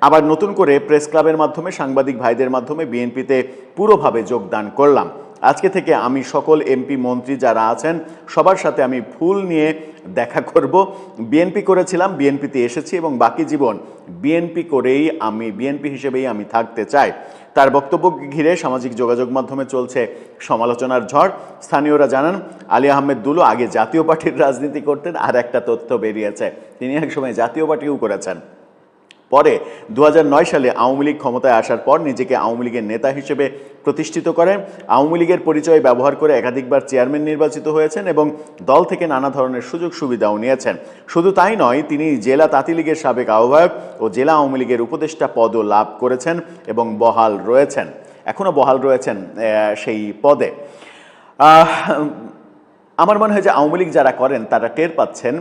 আবার নতুন করে প্রেস ক্লাবের মাধ্যমে, সাংবাদিক ভাইদের মাধ্যমে বিএনপিতে পুরোভাবে যোগদান করলাম। আজকে থেকে আমি সকল এমপি মন্ত্রী যারা আছেন সবার সাথে আমি ফুল নিয়ে দেখা করব। বিএনপি করেছিলাম, বিএনপিতে এসেছি এবং বাকি জীবন বিএনপি করেই বিএনপি হিসেবেই আমি থাকতে চাই। তার বক্তব্য ঘিরে সামাজিক যোগাযোগ মাধ্যমে চলছে সমালোচনার ঝড়। স্থানীয়রা জানান, আলী আহমেদ দুলু আগে জাতীয় পার্টির রাজনীতি করতেন। আর একটা তথ্য বেরিয়েছে, তিনি একসময় জাতীয় পার্টিও করেছেন। পরে 2009 সালে আওয়ামী লীগ ক্ষমতায় আসার পর নিজেকে আওয়ামী লীগের নেতা হিসেবে প্রতিষ্ঠিত করেন। আওয়ামী লীগের পরিচয় ব্যবহার করে একাধিকবার চেয়ারম্যান নির্বাচিত হয়েছেন এবং দল থেকে নানা ধরনের সুযোগ সুবিধাও নিয়েছেন। শুধু তাই নয়, তিনি জেলা তাঁতি লীগের সাবেক আহ্বায়ক ও জেলা আওয়ামী লীগের উপদেষ্টা পদও লাভ করেছেন এবং বহাল রয়েছেন, এখনও বহাল রয়েছেন সেই পদে। আমার মনে হয় যে আওয়ামী লীগ যারা করেন তারা টের পাচ্ছেন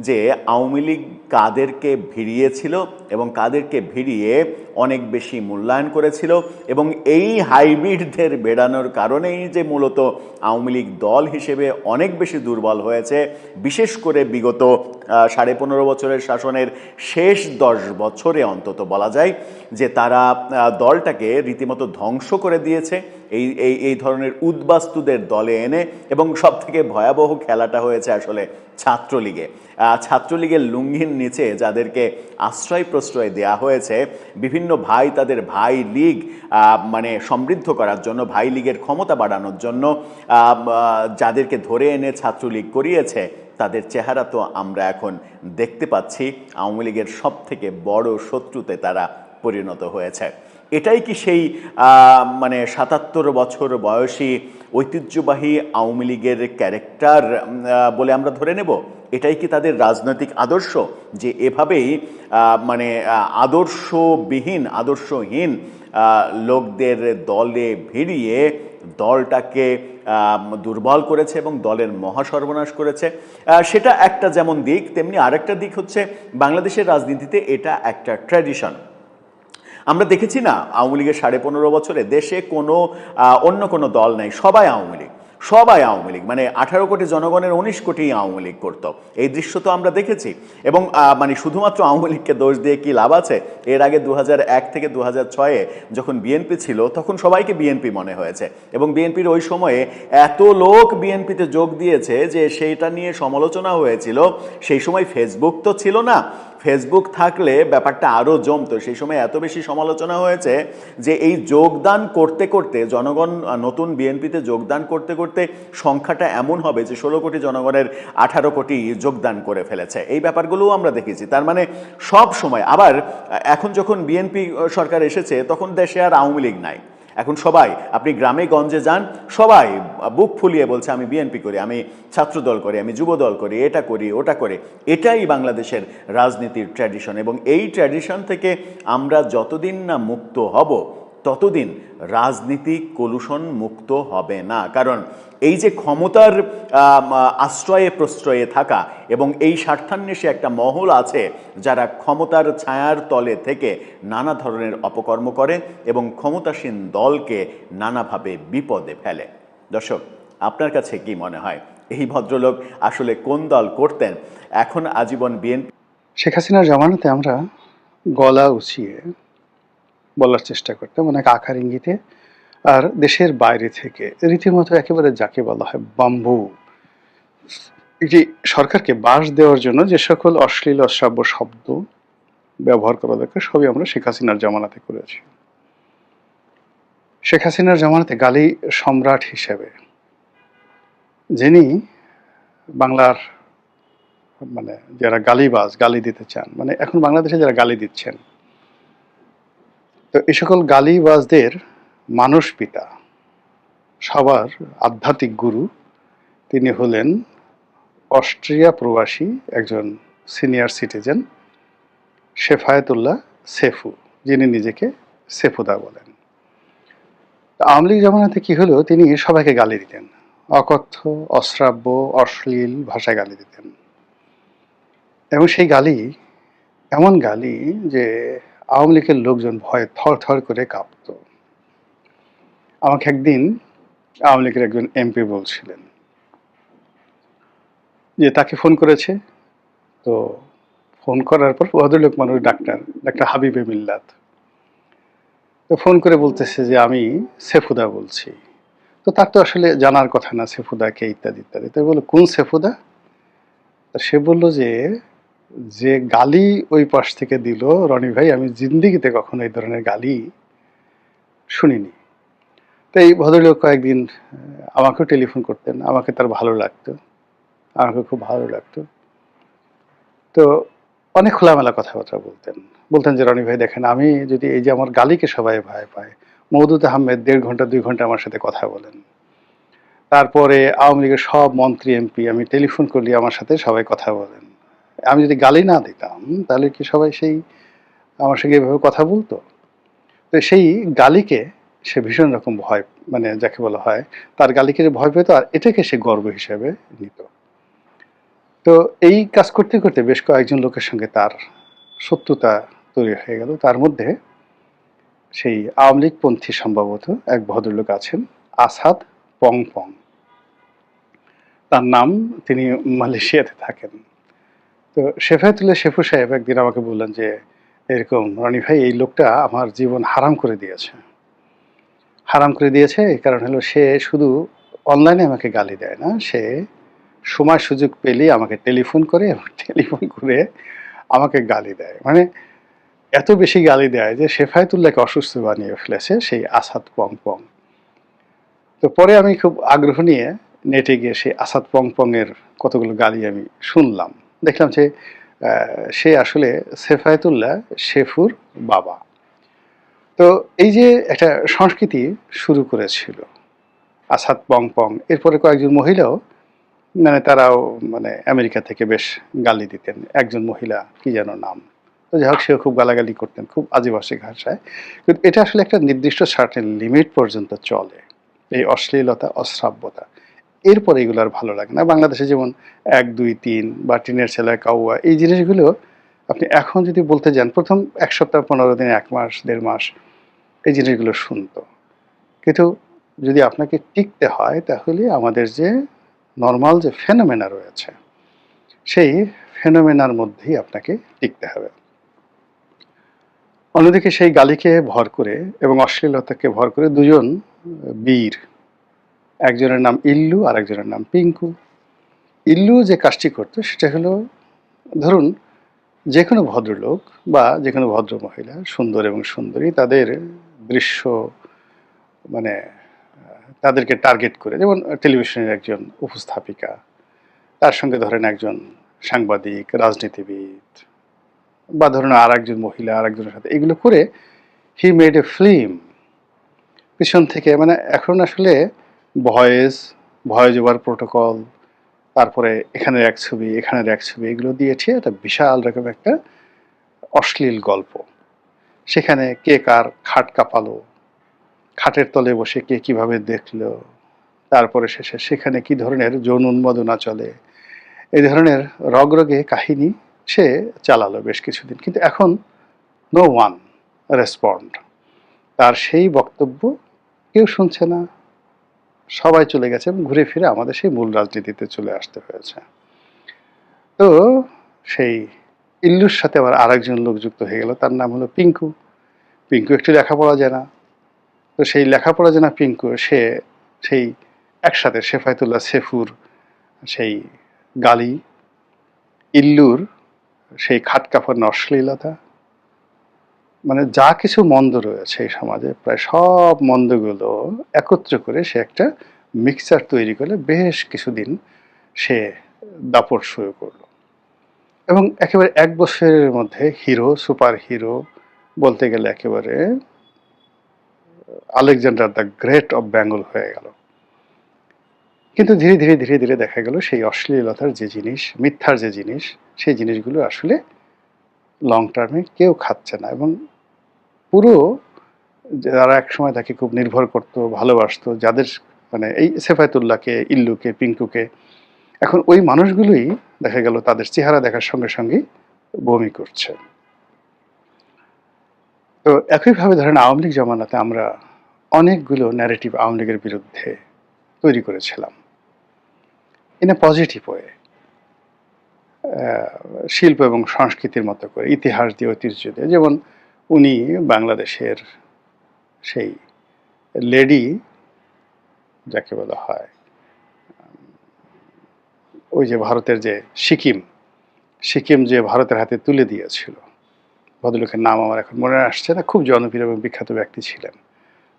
যে আওয়ামী লীগ কাদেরকে ভিড়িয়েছিল এবং কাদেরকে ভিড়িয়ে অনেক বেশি মূল্যায়ন করেছিল, এবং এই হাইব্রিডদের বেড়ানোর কারণেই যে মূলত আওয়ামী লীগ দল হিসেবে অনেক বেশি দুর্বল হয়েছে। বিশেষ করে বিগত 15.5 বছরের শাসনের শেষ 10 বছরে অন্তত বলা যায় যে তারা দলটাকে রীতিমতো ধ্বংস করে দিয়েছে এই ধরনের উদ্বাস্তুদের দলে এনে। এবং সবথেকে ভয়াবহ খেলাটা হয়েছে আসলে ছাত্রলীগে। ছাত্রলীগের লুঙ্গির নিচে যাদেরকে আশ্রয় প্রশ্রয় দেয়া হয়েছে, বিভিন্ন ভাই তাদের ভাই লীগ মানে সমৃদ্ধ করার জন্য, ভাই লীগের ক্ষমতা বাড়ানোর জন্য যাদেরকে ধরে এনে ছাত্রলীগ করিয়েছে, তাদের চেহারা তো আমরা এখন দেখতে পাচ্ছি। আওয়ামী লীগের সব থেকে বড় শত্রুতে তারা পরিণত হয়েছে। এটাই কি সেই মানে 77 বছর বয়সী ঐতিহ্যবাহী আওয়ামী লীগের ক্যারেক্টার বলে আমরা ধরে নেব? এটাই কি তাদের রাজনৈতিক আদর্শ, যে এভাবেই মানে আদর্শহীন লোকদের দলে ভিড়িয়ে দলটাকে দুর্বল করেছে এবং দলের মহাসর্বনাশ করেছে? সেটা একটা যেমন দিক, তেমনি আরেকটা দিক হচ্ছে বাংলাদেশের রাজনীতিতে এটা একটা ট্র্যাডিশন। আমরা দেখেছি না, আওয়ামী লীগের 15.5 বছরে দেশে অন্য কোনো দল নেই, সবাই আওয়ামী লীগ, মানে 18 কোটি জনগণের 19 কোটি আওয়ামী লীগ করত। এই দৃশ্য তো আমরা দেখেছি। এবং মানে শুধুমাত্র আওয়ামী লীগকে দোষ দিয়ে কি লাভ আছে? এর আগে 2001 থেকে 2006-এ যখন বিএনপি ছিল তখন সবাইকে বিএনপি মনে হয়েছে, এবং বিএনপির ওই সময়ে এত লোক বিএনপিতে যোগ দিয়েছে যে সেইটা নিয়ে সমালোচনা হয়েছিল। সেই সময় ফেসবুক তো ছিল না, ফেসবুক থাকলে ব্যাপারটা আরও জমতো। সেই সময় এত বেশি সমালোচনা হয়েছে যে এই যোগদান করতে করতে জনগণ নতুন বিএনপিতে যোগদান করতে করতে সংখ্যাটা এমন হবে যে 16 কোটি জনগণের 18 কোটি যোগদান করে ফেলেছে। এই ব্যাপারগুলোও আমরা দেখেছি। তার মানে সব সময়, আবার এখন যখন বিএনপি সরকার এসেছে তখন দেশে আর আওয়ামী লীগ নাই। এখন সবাই, আপনি গ্রামে গঞ্জে যান, সবাই বুক ফুলিয়ে বলছে আমি বিএনপি করি, আমি ছাত্রদল করি, আমি যুবদল করি, এটা করি ওটা করে। এটাই বাংলাদেশের রাজনীতির ট্র্যাডিশন, এবং এই ট্র্যাডিশন থেকে আমরা যতদিন না মুক্ত হব ততদিন রাজনীতি কলুষণ মুক্ত হবে না। কারণ এই যে ক্ষমতার আশ্রয়ে প্রশ্রয়ে থাকা এবং এই স্বার্থান্বেষী একটা মহল আছে যারা ক্ষমতার ছায়ার তলে থেকে নানা ধরনের অপকর্ম করে এবং ক্ষমতাসীন দলকে নানাভাবে বিপদে ফেলে। দর্শক, আপনার কাছে কি মনে হয় এই ভদ্রলোক আসলে কোন দল করতেন? এখন আজীবন বিএনপি। শেখ হাসিনার জামানাতে আমরা গলা উঁচিয়ে বলার চেষ্টা করতাম অনেক আকার ইঙ্গিতে, আর দেশের বাইরে থেকে রীতিমতো একেবারে যাকে বলা হয় বাম্বু, যে সরকারকে বাস দেওয়ার জন্য যে সকল অশ্লীল অশ্রাব্য শব্দ ব্যবহার করা দরকার সবই আমরা শেখ হাসিনার জামানাতে করেছি। শেখ হাসিনার জামানাতে গালি সম্রাট হিসেবে যিনি বাংলার মানে যারা গালিবাজ, গালি দিতে চান, মানে এখন বাংলাদেশে যারা গালি দিচ্ছেন, তো এই সকল গালিবাজদের মানুষ পিতা, সবার আধ্যাত্মিক গুরু, তিনি হলেন অস্ট্রিয়া প্রবাসী একজন সিনিয়র সিটিজেন শেফায়েতুল্লাহ সেফু, যিনি নিজেকে সেফুদা বলেন। আওয়ামী লীগ জামানাতে কি হলো, তিনি সবাইকে গালি দিতেন, অকথ্য অশ্রাব্য অশ্লীল ভাষায় গালি দিতেন, এবং সেই গালি এমন গালি যে আওয়ামী লীগের লোকজন ভয়ে থর থর করে কাঁপত। আমাকে একদিন আওয়ামী লীগের একজন এমপি বলছিলেন যে তাকে ফোন করেছে, তো ফোন করার পর ভদ্রলোক মানুষ ডাক্তার হাবিবে মিল্লাত, তো ফোন করে বলতেছে যে আমি সেফুদা বলছি। তো তো তার তো আসলে জানার কথা না সেফুদা কে ইত্যাদি ইত্যাদি। তো বললো কোন সেফুদা? তা সে বলল যে যে গালি ওই পাশ থেকে দিল, রনি ভাই আমি জিন্দিগিতে কখনো এই ধরনের গালি শুনিনি। তো এই ভদ্রলোক কয়েকদিন আমাকেও টেলিফোন করতেন, আমাকে তার ভালো লাগতো, আমাকে খুব ভালো লাগতো। তো অনেক খোলামেলা কথাবার্তা বলতেন, বলতেন যে রনি ভাই দেখেন আমি যদি এই যে আমার গালিকে সবাই ভয় পায়, মওদুদ আহমেদ 1.5 ঘন্টা 2 ঘন্টা আমার সাথে কথা বলেন, তারপরে আওয়ামী লীগের সব মন্ত্রী এমপি আমি টেলিফোন করলে আমার সাথে সবাই কথা বলেন, আমি যদি গালি না দিতাম তাহলে কি সবাই সেই আমার সঙ্গে এভাবে কথা বলতো? তো সেই গালিকে সে ভীষণ রকম ভয়, মানে যাকে বলা হয় তার গালিকে যে ভয় পেত আর এটাকে সে গর্ব হিসেবে নিত। তো এই কাজ করতে করতে বেশ কয়েকজন লোকের সঙ্গে তার শত্রুতা তৈরি হয়ে গেল। তার মধ্যে সেই আওয়ামী লীগপন্থী সম্ভবত এক ভদ্রলোক আছেন, আসাদ পংপং তার নাম, তিনি মালয়েশিয়াতে থাকেন। তো শেফায়েতুল্লাহ শেফু সাহেব একদিন আমাকে বললেন যে এরকম রনি ভাই এই লোকটা আমার জীবন হারাম করে দিয়েছে। হারাম করে দিয়েছে এই কারণ হলো সে শুধু অনলাইনে আমাকে গালি দেয় না, সে সময় সুযোগ পেলেই আমাকে টেলিফোন করে এবং টেলিফোন করে আমাকে গালি দেয়। মানে এত বেশি গালি দেয় যে শেফায়েতুল্লাহকে অসুস্থ বানিয়ে ফেলেছে সেই আসাদ পংপং। তো পরে আমি খুব আগ্রহ নিয়ে নেটে গিয়ে সেই আসাদ পংপং এর কতগুলো গালি আমি শুনলাম, দেখলাম যে সে আসলে শেফায়েতুল্লাহ শেফুর বাবা। তো এই যে একটা সংস্কৃতি শুরু করেছিল আসাদ পংপং, এরপরে কয়েকজন মহিলাও মানে তারাও মানে আমেরিকা থেকে বেশ গালি দিতেন। একজন মহিলা কি যেন নাম, তো যাই হোক সেও খুব গালাগালি করতেন খুব আদিবাসী ভাষায়। কিন্তু এটা আসলে একটা নির্দিষ্ট সার্টেন লিমিট পর্যন্ত চলে, এই অশ্লীলতা অশ্রাব্যতা। এরপরে এগুলো আর ভালো লাগে না। বাংলাদেশে যেমন 1, 2, 3 বা টিনের ছেলে কাউয়া এই জিনিসগুলো আপনি এখন যদি বলতে যান প্রথম 1 সপ্তাহ 15 দিন 1 মাস 1.5 মাস এই জিনিসগুলো শুনতো। কিন্তু যদি আপনাকে টিকতে হয় তাহলে আমাদের যে নর্মাল যে ফেনোমেনা রয়েছে সেই ফেনোমেনার মধ্যেই আপনাকে টিকতে হবে। অন্যদিকে সেই গালিকে ভর করে এবং অশ্লীলতাকে ভর করে দুজন বীর, একজনের নাম ইল্লু আর একজনের নাম পিঙ্কু। ইল্লু যে কাজটি করতো সেটা হলো ধরুন যে কোনো ভদ্রলোক বা যে কোনো ভদ্র মহিলা সুন্দর এবং সুন্দরী তাদের দৃশ্য মানে তাদেরকে টার্গেট করে, যেমন টেলিভিশনের একজন উপস্থাপিকা, তার সঙ্গে ধরেন একজন সাংবাদিক রাজনীতিবিদ বা ধরুন আর একজন মহিলা আর একজনের সাথে এগুলো করে হি মেড এ ফিল্ম পিছন থেকে। মানে এখন আসলে ভয়েস ওভার প্রোটোকল, তারপরে এখানের এক ছবি এখানের এক ছবি এগুলো দিয়েছে একটা বিশাল রকম একটা অশ্লীল গল্প। সেখানে কে কার খাট কাঁপালো, খাটের তলে বসে কে কিভাবে দেখলো, তারপরে শেষে সেখানে কি ধরনের যৌন উন্মাদনা চলে, এই ধরনের রগরগে কাহিনী সে চালালো বেশ কিছুদিন। কিন্তু এখন নো ওয়ান রেসপন্ড, তার সেই বক্তব্য কেউ শুনছে না, সবাই চলে গেছে এবং ঘুরে ফিরে আমাদের সেই মূল রাজনীতিতে চলে আসতে হয়েছে। তো সেই ইল্লুর সাথে আবার আরেকজন লোক যুক্ত হয়ে গেল, তার নাম হলো পিঙ্কু। পিঙ্কু একটু লেখাপড়া জানা, তো সেই লেখাপড়া জানা পিঙ্কু সে সেই একসাথে শেফায়েতুল্লাহ শেফুর সেই গালি, ইল্লুর সেই খাট কাঁপানো অশ্লীলতা, মানে যা কিছু মন্দ রয়েছে এই সমাজে প্রায় সব মন্দগুলো একত্র করে সে একটা মিক্সচার তৈরি করে বেশ কিছুদিন সে দাপট শুরু করলো এবং একেবারে 1 বছরের মধ্যে হিরো, সুপার হিরো বলতে গেলে একেবারে Alexander the great of Bengal হয়ে গেল। কিন্তু ধীরে ধীরে ধীরে ধীরে দেখা গেল সেই অশ্লীলতার যে জিনিস, মিথ্যার যে জিনিস, সেই জিনিসগুলো আসলে লং টার্মে কেউ খাচ্ছে না এবং পুরো যারা একসময় তাকে খুব নির্ভর করতো ভালোবাসতো, যাদের মানে এই শেফায়েতুল্লাহকে, ইল্লুকে, পিঙ্কুকে, এখন ওই মানুষগুলোই দেখা গেল তাদের চেহারা দেখার সঙ্গে সঙ্গেই বমি করছে। তো একইভাবে ধরেন আওয়ামী লীগ জমানাতে আমরা অনেকগুলো ন্যারেটিভ আওয়ামী লীগের বিরুদ্ধে তৈরি করেছিলাম ইন এ পজিটিভ ওয়ে, শিল্প এবং সংস্কৃতির মতো করে ইতিহাস দিয়ে ঐতিহ্য দিয়ে। যেমন উনি বাংলাদেশের সেই লেডি যাকে বলা হয় ওই যে ভারতের যে সিকিম যে ভারতের হাতে তুলে দিয়েছিল, ভদ্রলোকের নাম আমার এখন মনে আসছে না, খুব জনপ্রিয় এবং বিখ্যাত ব্যক্তি ছিলেন,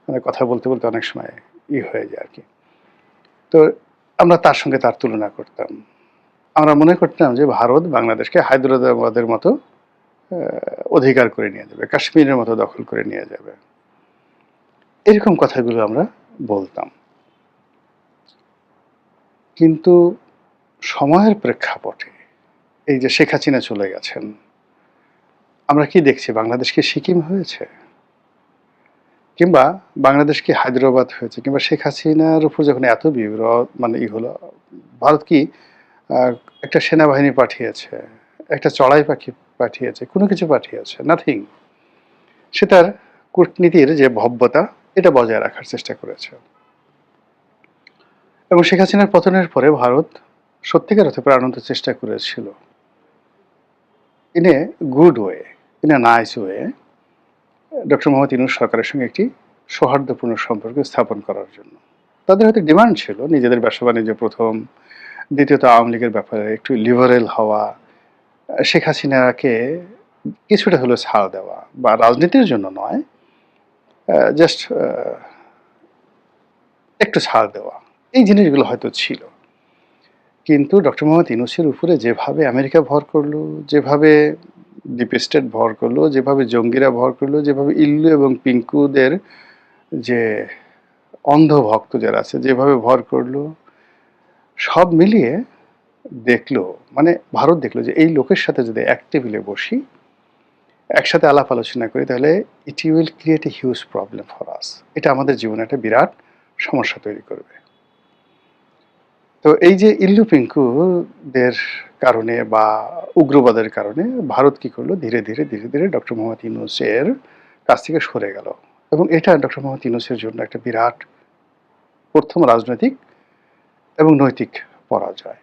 মানে কথা বলতে বলতে অনেক সময় হয়ে যায় আর কি। তো আমরা তার সঙ্গে তার তুলনা করতাম। আমরা মনে করতাম যে ভারত বাংলাদেশকে হায়দ্রাবাদের মতো অধিকার করে নিয়ে যাবে, কাশ্মীরের মতো দখল করে নিয়ে যাবে, এরকম কথাগুলো আমরা বলতাম। কিন্তু সময়ের প্রেক্ষাপটে এই যে শেখ হাসিনা চলে গেছেন, আমরা কি দেখছি? বাংলাদেশ কি সিকিম হয়েছে, কিংবা বাংলাদেশ কি হায়দ্রাবাদ হয়েছে, কিংবা শেখ হাসিনার উপর যখন এত মানে হলো, ভারত কি একটা সেনাবাহিনী পাঠিয়েছে, একটা চড়াই পাখি পাঠিয়েছে, কোনো কিছু পাঠিয়েছে? নাথিং। সে তার কূটনীতির যে ভব্যতা এটা বজায় রাখার চেষ্টা করেছে। এবং শেখ হাসিনার পতনের পরে ভারত সত্যিকার অর্থে প্রাণান্ত চেষ্টা করেছিল in a good way, in a nice way, doctor Mohammad Yunus সরকারের সঙ্গে একটি সৌহার্দ্যপূর্ণ সম্পর্ক স্থাপন করার জন্য। তাদের হয়তো ডিমান্ড ছিল নিজেদের ব্যবসা বাণিজ্য প্রথম, দ্বিতীয়ত আওয়ামী লীগের ব্যাপারে একটু লিবারেল হওয়া, শেখ হাসিনাকে কিছুটা হলেও ছাড় দেওয়া, বা রাজনীতির জন্য নয়, জাস্ট একটু ছাড় দেওয়া, এই জিনিসগুলো হয়তো ছিল। কিন্তু ডক্টর মোহাম্মদ ইউনূসের উপরে যেভাবে আমেরিকা ভর করলো, যেভাবে ডিপ স্টেট ভর করলো, যেভাবে জঙ্গিরা ভর করলো, যেভাবে ইল্লু এবং পিঙ্কুদের যে অন্ধভক্ত যারা আছে যেভাবে ভর করলো, সব মিলিয়ে দেখলো, মানে ভারত দেখলো যে এই লোকের সাথে যদি এক টেবিলে বসি, একসাথে আলাপ আলোচনা করি, তাহলে it will create a huge problem for us, এটা আমাদের জীবনে একটা বিরাট সমস্যা তৈরি করবে। তো এই যে ইল্লু পিঙ্কুদের কারণে বা উগ্রবাদের কারণে ভারত কি করলো, ধীরে ধীরে ধীরে ধীরে ডক্টর মোহাম্মদ ইউনূসের কাছ থেকে সরে গেল। এবং এটা ডক্টর মোহাম্মদ ইউনূসের জন্য একটা বিরাট প্রথম রাজনৈতিক এবং নৈতিক পরাজয়।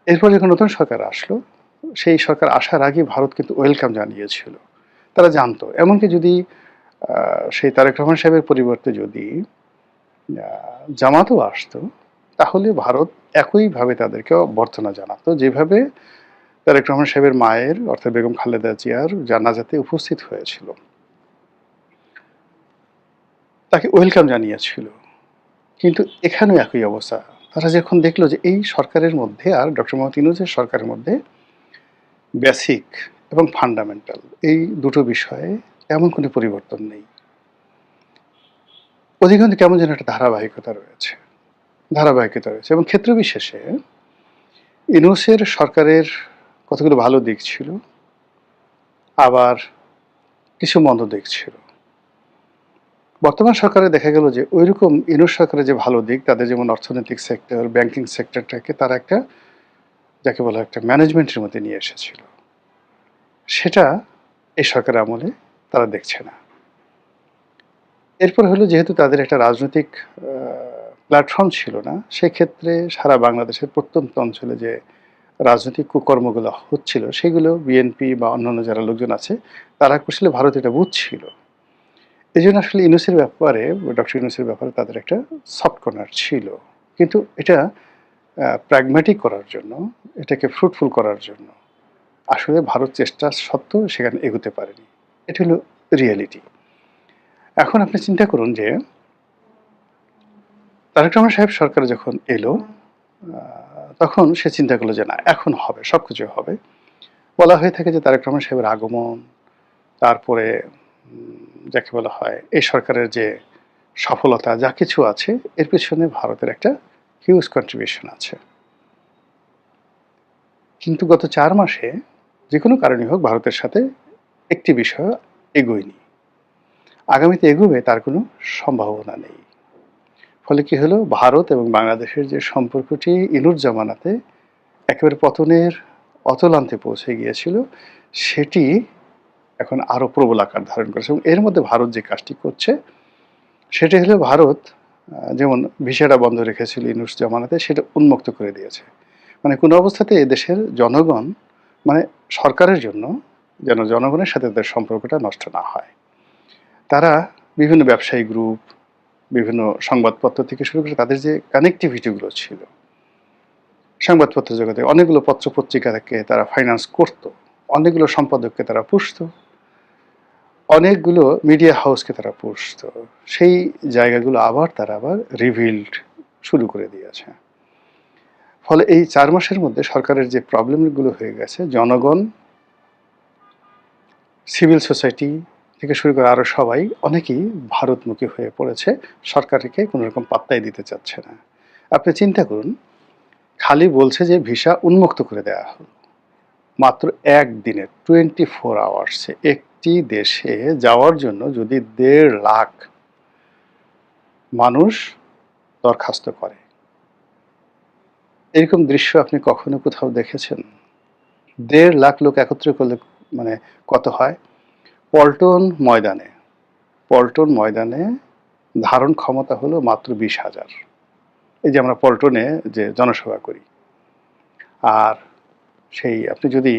এরপর যখন নতুন সরকার আসলো, সেই সরকার আসার আগে ভারত কিন্তু ওয়েলকাম জানিয়েছিল। তারা জানতো, এমনকি যদি সেই তারেক রহমান সাহেবের পরিবর্তে যদি জামাতও আসতো, তাহলে ভারত একইভাবে তাদেরকে অভ্যর্থনা জানাতো, যেভাবে তারেক রহমান সাহেবের মায়ের অর্থাৎ বেগম খালেদা জিয়ার জানাজাতে উপস্থিত হয়েছিল, তাকে ওয়েলকাম জানিয়েছিল। কিন্তু এখানেও একই অবস্থা। তারা যখন দেখলো যে এই সরকারের মধ্যে আর ডক্টর মোহাম্মদ ইউনূসের সরকারের মধ্যে বেসিক এবং ফান্ডামেন্টাল এই দুটো বিষয়ে এমন কোনো পরিবর্তন নেই, অধিকাংশ কেমন যেন একটা ধারাবাহিকতা রয়েছে এবং ক্ষেত্র বিশেষে ইউনূসের সরকারের কতগুলো ভালো দিক ছিল, আবার কিছু মন্দ দিক ছিল। বর্তমান সরকারে দেখা গেল যে ওইরকম ইউনূস সরকারের যে ভালো দিক, তাদের যেমন অর্থনৈতিক সেক্টর, ব্যাংকিং সেক্টরটাকে তারা একটা যাকে বলা একটা ম্যানেজমেন্টের মধ্যে নিয়ে এসেছিল, সেটা এই সরকার আমলে তারা দেখছে না। এরপর হলো, যেহেতু তাদের একটা রাজনৈতিক প্ল্যাটফর্ম ছিল না, সেক্ষেত্রে সারা বাংলাদেশের প্রত্যন্ত অঞ্চলে যে রাজনৈতিক কুকর্মগুলো হচ্ছিল, সেগুলো বিএনপি বা অন্যান্য যারা লোকজন আছে তারা করছিল, ভারত এটা বুঝছিল। এই জন্য আসলে ইউনূসের ব্যাপারে, ডক্টর ইউনূসের ব্যাপারে তাদের একটা সফট কর্নার ছিল। কিন্তু এটা প্র্যাগম্যাটিক করার জন্য, এটাকে ফ্রুটফুল করার জন্য আসলে ভারত চেষ্টা সত্ত্বেও সেখানে এগোতে পারেনি। এটা হলো রিয়েলিটি। এখন আপনি চিন্তা করুন যে তারেক রহমান সাহেব সরকার যখন এলো, তখন সে চিন্তা করলো যে না, এখন হবে, সব কিছু হবে। বলা হয়ে থাকে যে তারেক রহমান সাহেবের আগমন, তারপরে যাকে বলা হয় এই সরকারের যে সফলতা যা কিছু আছে, এর পেছনে ভারতের একটা হিউজ কন্ট্রিবিউশন আছে। কিন্তু গত 4 মাসে যে কোনো কারণে হোক ভারতের সাথে একটি বিষয় এগোয়নি, আগামীতে এগোবে তার কোনো সম্ভাবনা নেই। ফলে কি হলো, ভারত এবং বাংলাদেশের যে সম্পর্কটি ইনুর জামানাতে একেবারে পতনের অতলান্তে পৌঁছে গিয়েছিল, সেটি এখন আরও প্রবল আকার ধারণ করেছে। এবং এর মধ্যে ভারত যে কাজটি করছে সেটি হলো, ভারত যেমন ভিসাটা বন্ধ রেখেছিল ইনুস জামানাতে, সেটা উন্মুক্ত করে দিয়েছে। মানে কোনো অবস্থাতে এদেশের জনগণ, মানে সরকারের জন্য যেন জনগণের সাথে তাদের সম্পর্কটা নষ্ট না হয়, তারা বিভিন্ন ব্যবসায়ী গ্রুপ, বিভিন্ন সংবাদপত্র থেকে শুরু করে তাদের যে কানেক্টিভিটিগুলো ছিল, সংবাদপত্র জগতে অনেকগুলো পত্র পত্রিকাকে তারা ফাইন্যান্স করত, অনেকগুলো সম্পাদককে তারা পুষত, অনেকগুলো মিডিয়া হাউসকে তারা পুষত। সেই জায়গাগুলো তারা আবার রিভিল্ড শুরু করে দিয়েছে। ফলে এই 4 মাসের মধ্যে সরকারের যে প্রবলেমগুলো হয়ে গেছে, জনগণ, সিভিল সোসাইটি থেকে শুরু করে আরও সবাই অনেকেই ভারতমুখী হয়ে পড়েছে, সরকারকে কোনো রকম পাত্তাই দিতে চাচ্ছে না। আপনি চিন্তা করুন, খালি বলছে যে ভিসা উন্মুক্ত করে দেওয়া হলো, মাত্র একদিনে 24 আওয়ার্সে একটি দেশে যাওয়ার জন্য যদি 1.5 লাখ মানুষ দরখাস্ত করে, এরকম দৃশ্য আপনি কখনো কোথাও দেখেছেন? 1.5 লাখ লোক একত্রে করলে মানে কত হয়? পল্টন ময়দানে ধারণ ক্ষমতা হলো মাত্র 20,000। এই যে আমরা পল্টনে যে জনসভা করি, আর সেই আপনি যদি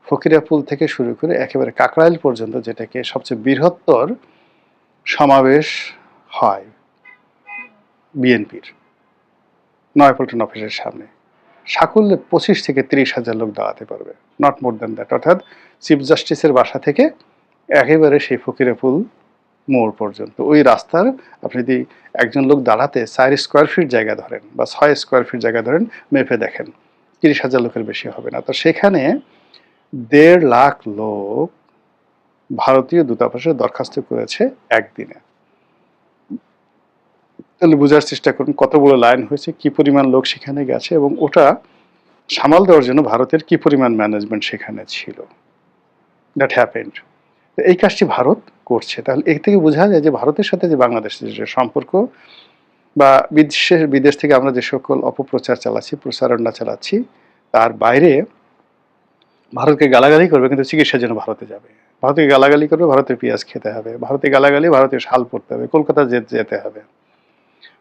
ফকিরাপুল থেকে শুরু করে একেবারে কাকরাইল পর্যন্ত, যেটাকে সবচেয়ে বৃহত্তর সমাবেশ হয় বিএনপির নয়াপল্টন অফিসের সামনে, সাকুল্যে 25 থেকে 30,000 লোক দাঁড়াতে পারবে, নট মোর দ্যান দ্যাট। অর্থাৎ চিফ জাস্টিসের বাসা থেকে একেবারে সেই ফকিরাপুল মোড় পর্যন্ত ওই রাস্তার আপনি যদি একজন লোক দাঁড়াতে 4 স্কোয়ার ফিট জায়গা ধরেন বা 6 স্কোয়ার ফিট জায়গা ধরেন, মেপে দেখেন 30,000 লোকের বেশি হবে না। তো সেখানে 1.5 লাখ লোক ভারতীয় দূতাবাসে দরখাস্ত করেছে একদিনে। তাহলে বোঝার চেষ্টা করুন কত বড় লাইন হয়েছে, কি পরিমাণ লোক সেখানে গেছে, এবং ওটা সামাল দেওয়ার জন্য ভারতের কি পরিমাণ ম্যানেজমেন্ট সেখানে ছিল। That happened. এই কাজটি ভারত করছে। তাহলে এর থেকে বোঝা যায় যে ভারতের সাথে যে বাংলাদেশের যে সম্পর্ক, বা বিদেশ থেকে আমরা যে সকল অপপ্রচার চালাচ্ছি, প্রচারণা চালাচ্ছি, তার বাইরে ভারতকে গালাগালি করবে কিন্তু চিকিৎসার জন্য ভারতে যাবে, ভারতকে গালাগালি করবে, ভারতের পেঁয়াজ খেতে হবে, ভারতে গালাগালি, ভারতীয় শাল পড়তে হবে, কলকাতা যেতে হবে।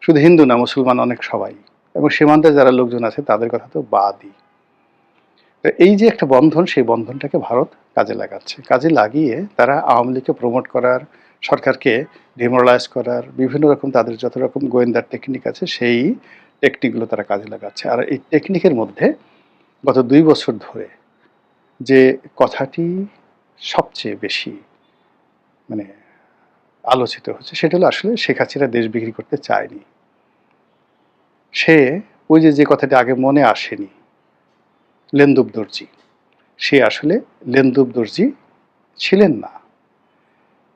শুধু হিন্দু না, মুসলমান অনেক সবাই, এবং সীমান্তে যারা লোকজন আছে তাদের কথা তো বাদই। এই যে একটা বন্ধন, সেই বন্ধনটাকে ভারত কাজে লাগাচ্ছে। কাজে লাগিয়ে তারা আওয়ামী লীগকে প্রমোট করার, সরকারকে ডিমোরালাইজ করার বিভিন্ন রকম তাদের যত রকম গোয়েন্দার টেকনিক আছে, সেই টেকনিকগুলো তারা কাজে লাগাচ্ছে। আর এই টেকনিকের মধ্যে গত 2 বছর ধরে যে কথাটি সবচেয়ে বেশি মানে আলোচিত হচ্ছে, সেটা হলো আসলে শেখ হাসিনা দেশ বিক্রি করতে চায়নি। সে ওই যে কথাটি আগে মনে আসেনি, লেন্দুব দর্জি, সে আসলে লেন্দুব দর্জি ছিলেন না।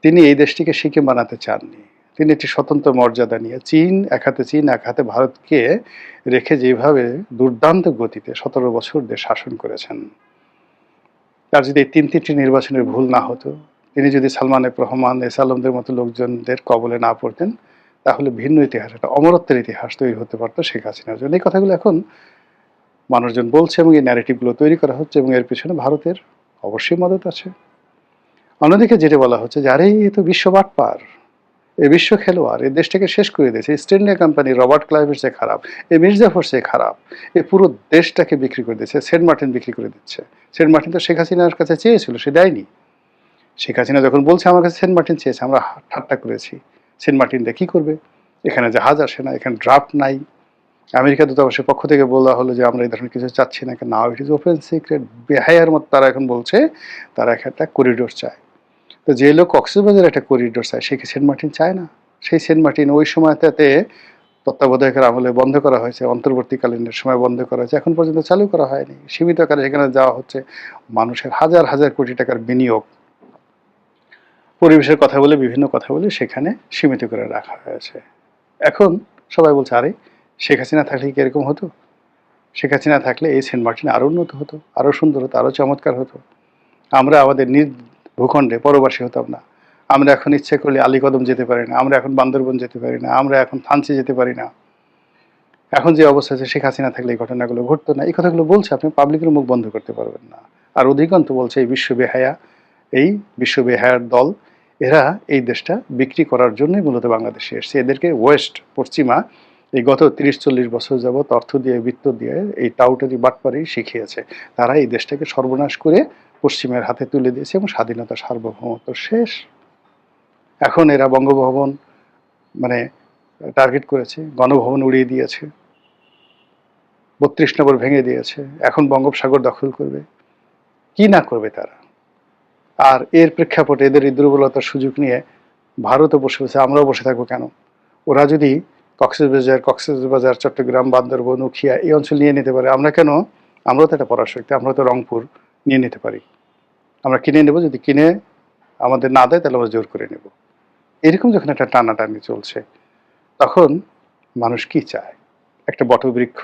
তিনি এই দেশটিকে সিকিম বানাতে চাননি। তিনি একটি স্বতন্ত্র মর্যাদা নিয়ে চীন এক হাতে ভারতকে রেখে যেভাবে দুর্দান্ত গতিতে 17 বছর দেশ শাসন করেছেন, তার যদি এই 3টি নির্বাচনের ভুল না হতো, তিনি যদি সালমান এফ রহমান, এস আলমদের মতো লোকজনদের কবলে না পড়তেন, তাহলে ভিন্ন ইতিহাস, একটা অমরত্বের ইতিহাস তৈরি হতে পারতো শেখ হাসিনার জন্য। এই কথাগুলো এখন মানুষজন বলছে এবং এই ন্যারেটিভগুলো তৈরি করা হচ্ছে, এবং এর পিছনে ভারতের অবশ্যই মদত আছে। অন্যদিকে যেটা বলা হচ্ছে যে আরে এই তো বিশ্ব বাটপার, এই বিশ্ব খেলোয়াড়, এই দেশটাকে শেষ করে দিয়েছে, ইস্ট ইন্ডিয়া কোম্পানি রবার্ট ক্লাইভের চেয়ে খারাপ, এই মির্জাফর চেয়ে খারাপ, এই পুরো দেশটাকে বিক্রি করে দিচ্ছে, সেন্ট মার্টিন বিক্রি করে দিচ্ছে। সেন্ট মার্টিন তো শেখ হাসিনার কাছে চেয়েছিল, সে দেয়নি। শেখ হাসিনা যখন বলছে আমার কাছে সেন্ট মার্টিন চেয়েছে, আমরা ঠাট্টা করেছি, সেন্ট মার্টিন দিয়ে কী করবে, এখানে জাহাজ আসে না, এখানে ড্রাফট নাই। আমেরিকা দূতাবাসের পক্ষ থেকে বলা হলো যে আমরা এই ধরনের কিছু চাচ্ছি না, নাও ইট ইজ ওপেন সিক্রেট। বেহায়ার মতো তারা এখন বলছে তারা একটা করিডোর চায়। তো যে লোক কক্সবাজার একটা করিডোর চায়, সে কি সেন্ট মার্টিন চায় না? সেই সেন্ট মার্টিন ওই সময়টাতে তত্ত্বাবধায়কের আমলে বন্ধ করা হয়েছে, অন্তর্বর্তীকালীনের সময় বন্ধ করা হয়েছে, এখন পর্যন্ত চালু করা হয়নি। সীমিত আকারে সেখানে যাওয়া হচ্ছে, মানুষের হাজার হাজার কোটি টাকার বিনিয়োগ, পরিবেশের কথা বলে, বিভিন্ন কথা বলে সেখানে সীমিত করে রাখা হয়েছে। এখন সবাই বলছে আরে শেখ হাসিনা থাকলে কি এরকম হতো? শেখ হাসিনা থাকলে এই সেন্ট মার্টিন আরও উন্নত হতো, আরও সুন্দর হতো, আরও চমৎকার হতো। আমরা আমাদের নিজ ভূখণ্ডে পরবাসী হতাম না। আমরা এখন ইচ্ছে করলে আলীকদম যেতে পারি না, আমরা এখন বান্দরবন যেতে পারি না, আমরা এখন থানচি যেতে পারি না। এখন যে অবস্থা আছে, শেখ হাসিনা থাকলে এই ঘটনাগুলো ঘটতো না। এই কথাগুলো বলছে, আপনি পাবলিকের মুখ বন্ধ করতে পারবেন না। আর অধিকান্ত বলছে এই বিশ্ব বেহায়ার দল, এরা এই দেশটা বিক্রি করার জন্যই মূলত বাংলাদেশে এসছে। এদেরকে ওয়েস্ট, পশ্চিমা এই গত 30-40 বছর যাবৎ অর্থ দিয়ে, বৃত্ত দিয়ে এই টাউটারি বাটপারি শিখিয়েছে। তারা এই দেশটাকে সর্বনাশ করে পশ্চিমের হাতে তুলে দিয়েছে এবং স্বাধীনতা, সার্বভৌমত্ব শেষ। এখন এরা বঙ্গভবন মানে টার্গেট করেছে, গণভবন উড়িয়ে দিয়েছে, 32 নম্বর ভেঙে দিয়েছে, এখন বঙ্গোপসাগর দখল করবে, কি না করবে তারা। আর এর প্রেক্ষাপটে এদের এই দুর্বলতার সুযোগ নিয়ে ভারতও বসে বসে, আমরাও বসে থাকবো কেন? ওরা যদি কক্সবাজার, চট্টগ্রাম, বান্দরবন, উখিয়া এই অঞ্চল নিয়ে নিতে পারে, আমরা কেন? আমরাও তো একটা পরাশক্তি, আমরা তো রংপুর নিয়ে নিতে পারি। আমরা কিনে নেব, যদি কিনে আমাদের না দেয় তাহলে আমরা জোর করে নেব। এরকম যখন একটা টানাটানি চলছে, তখন মানুষ কি চায়? একটা বটবৃক্ষ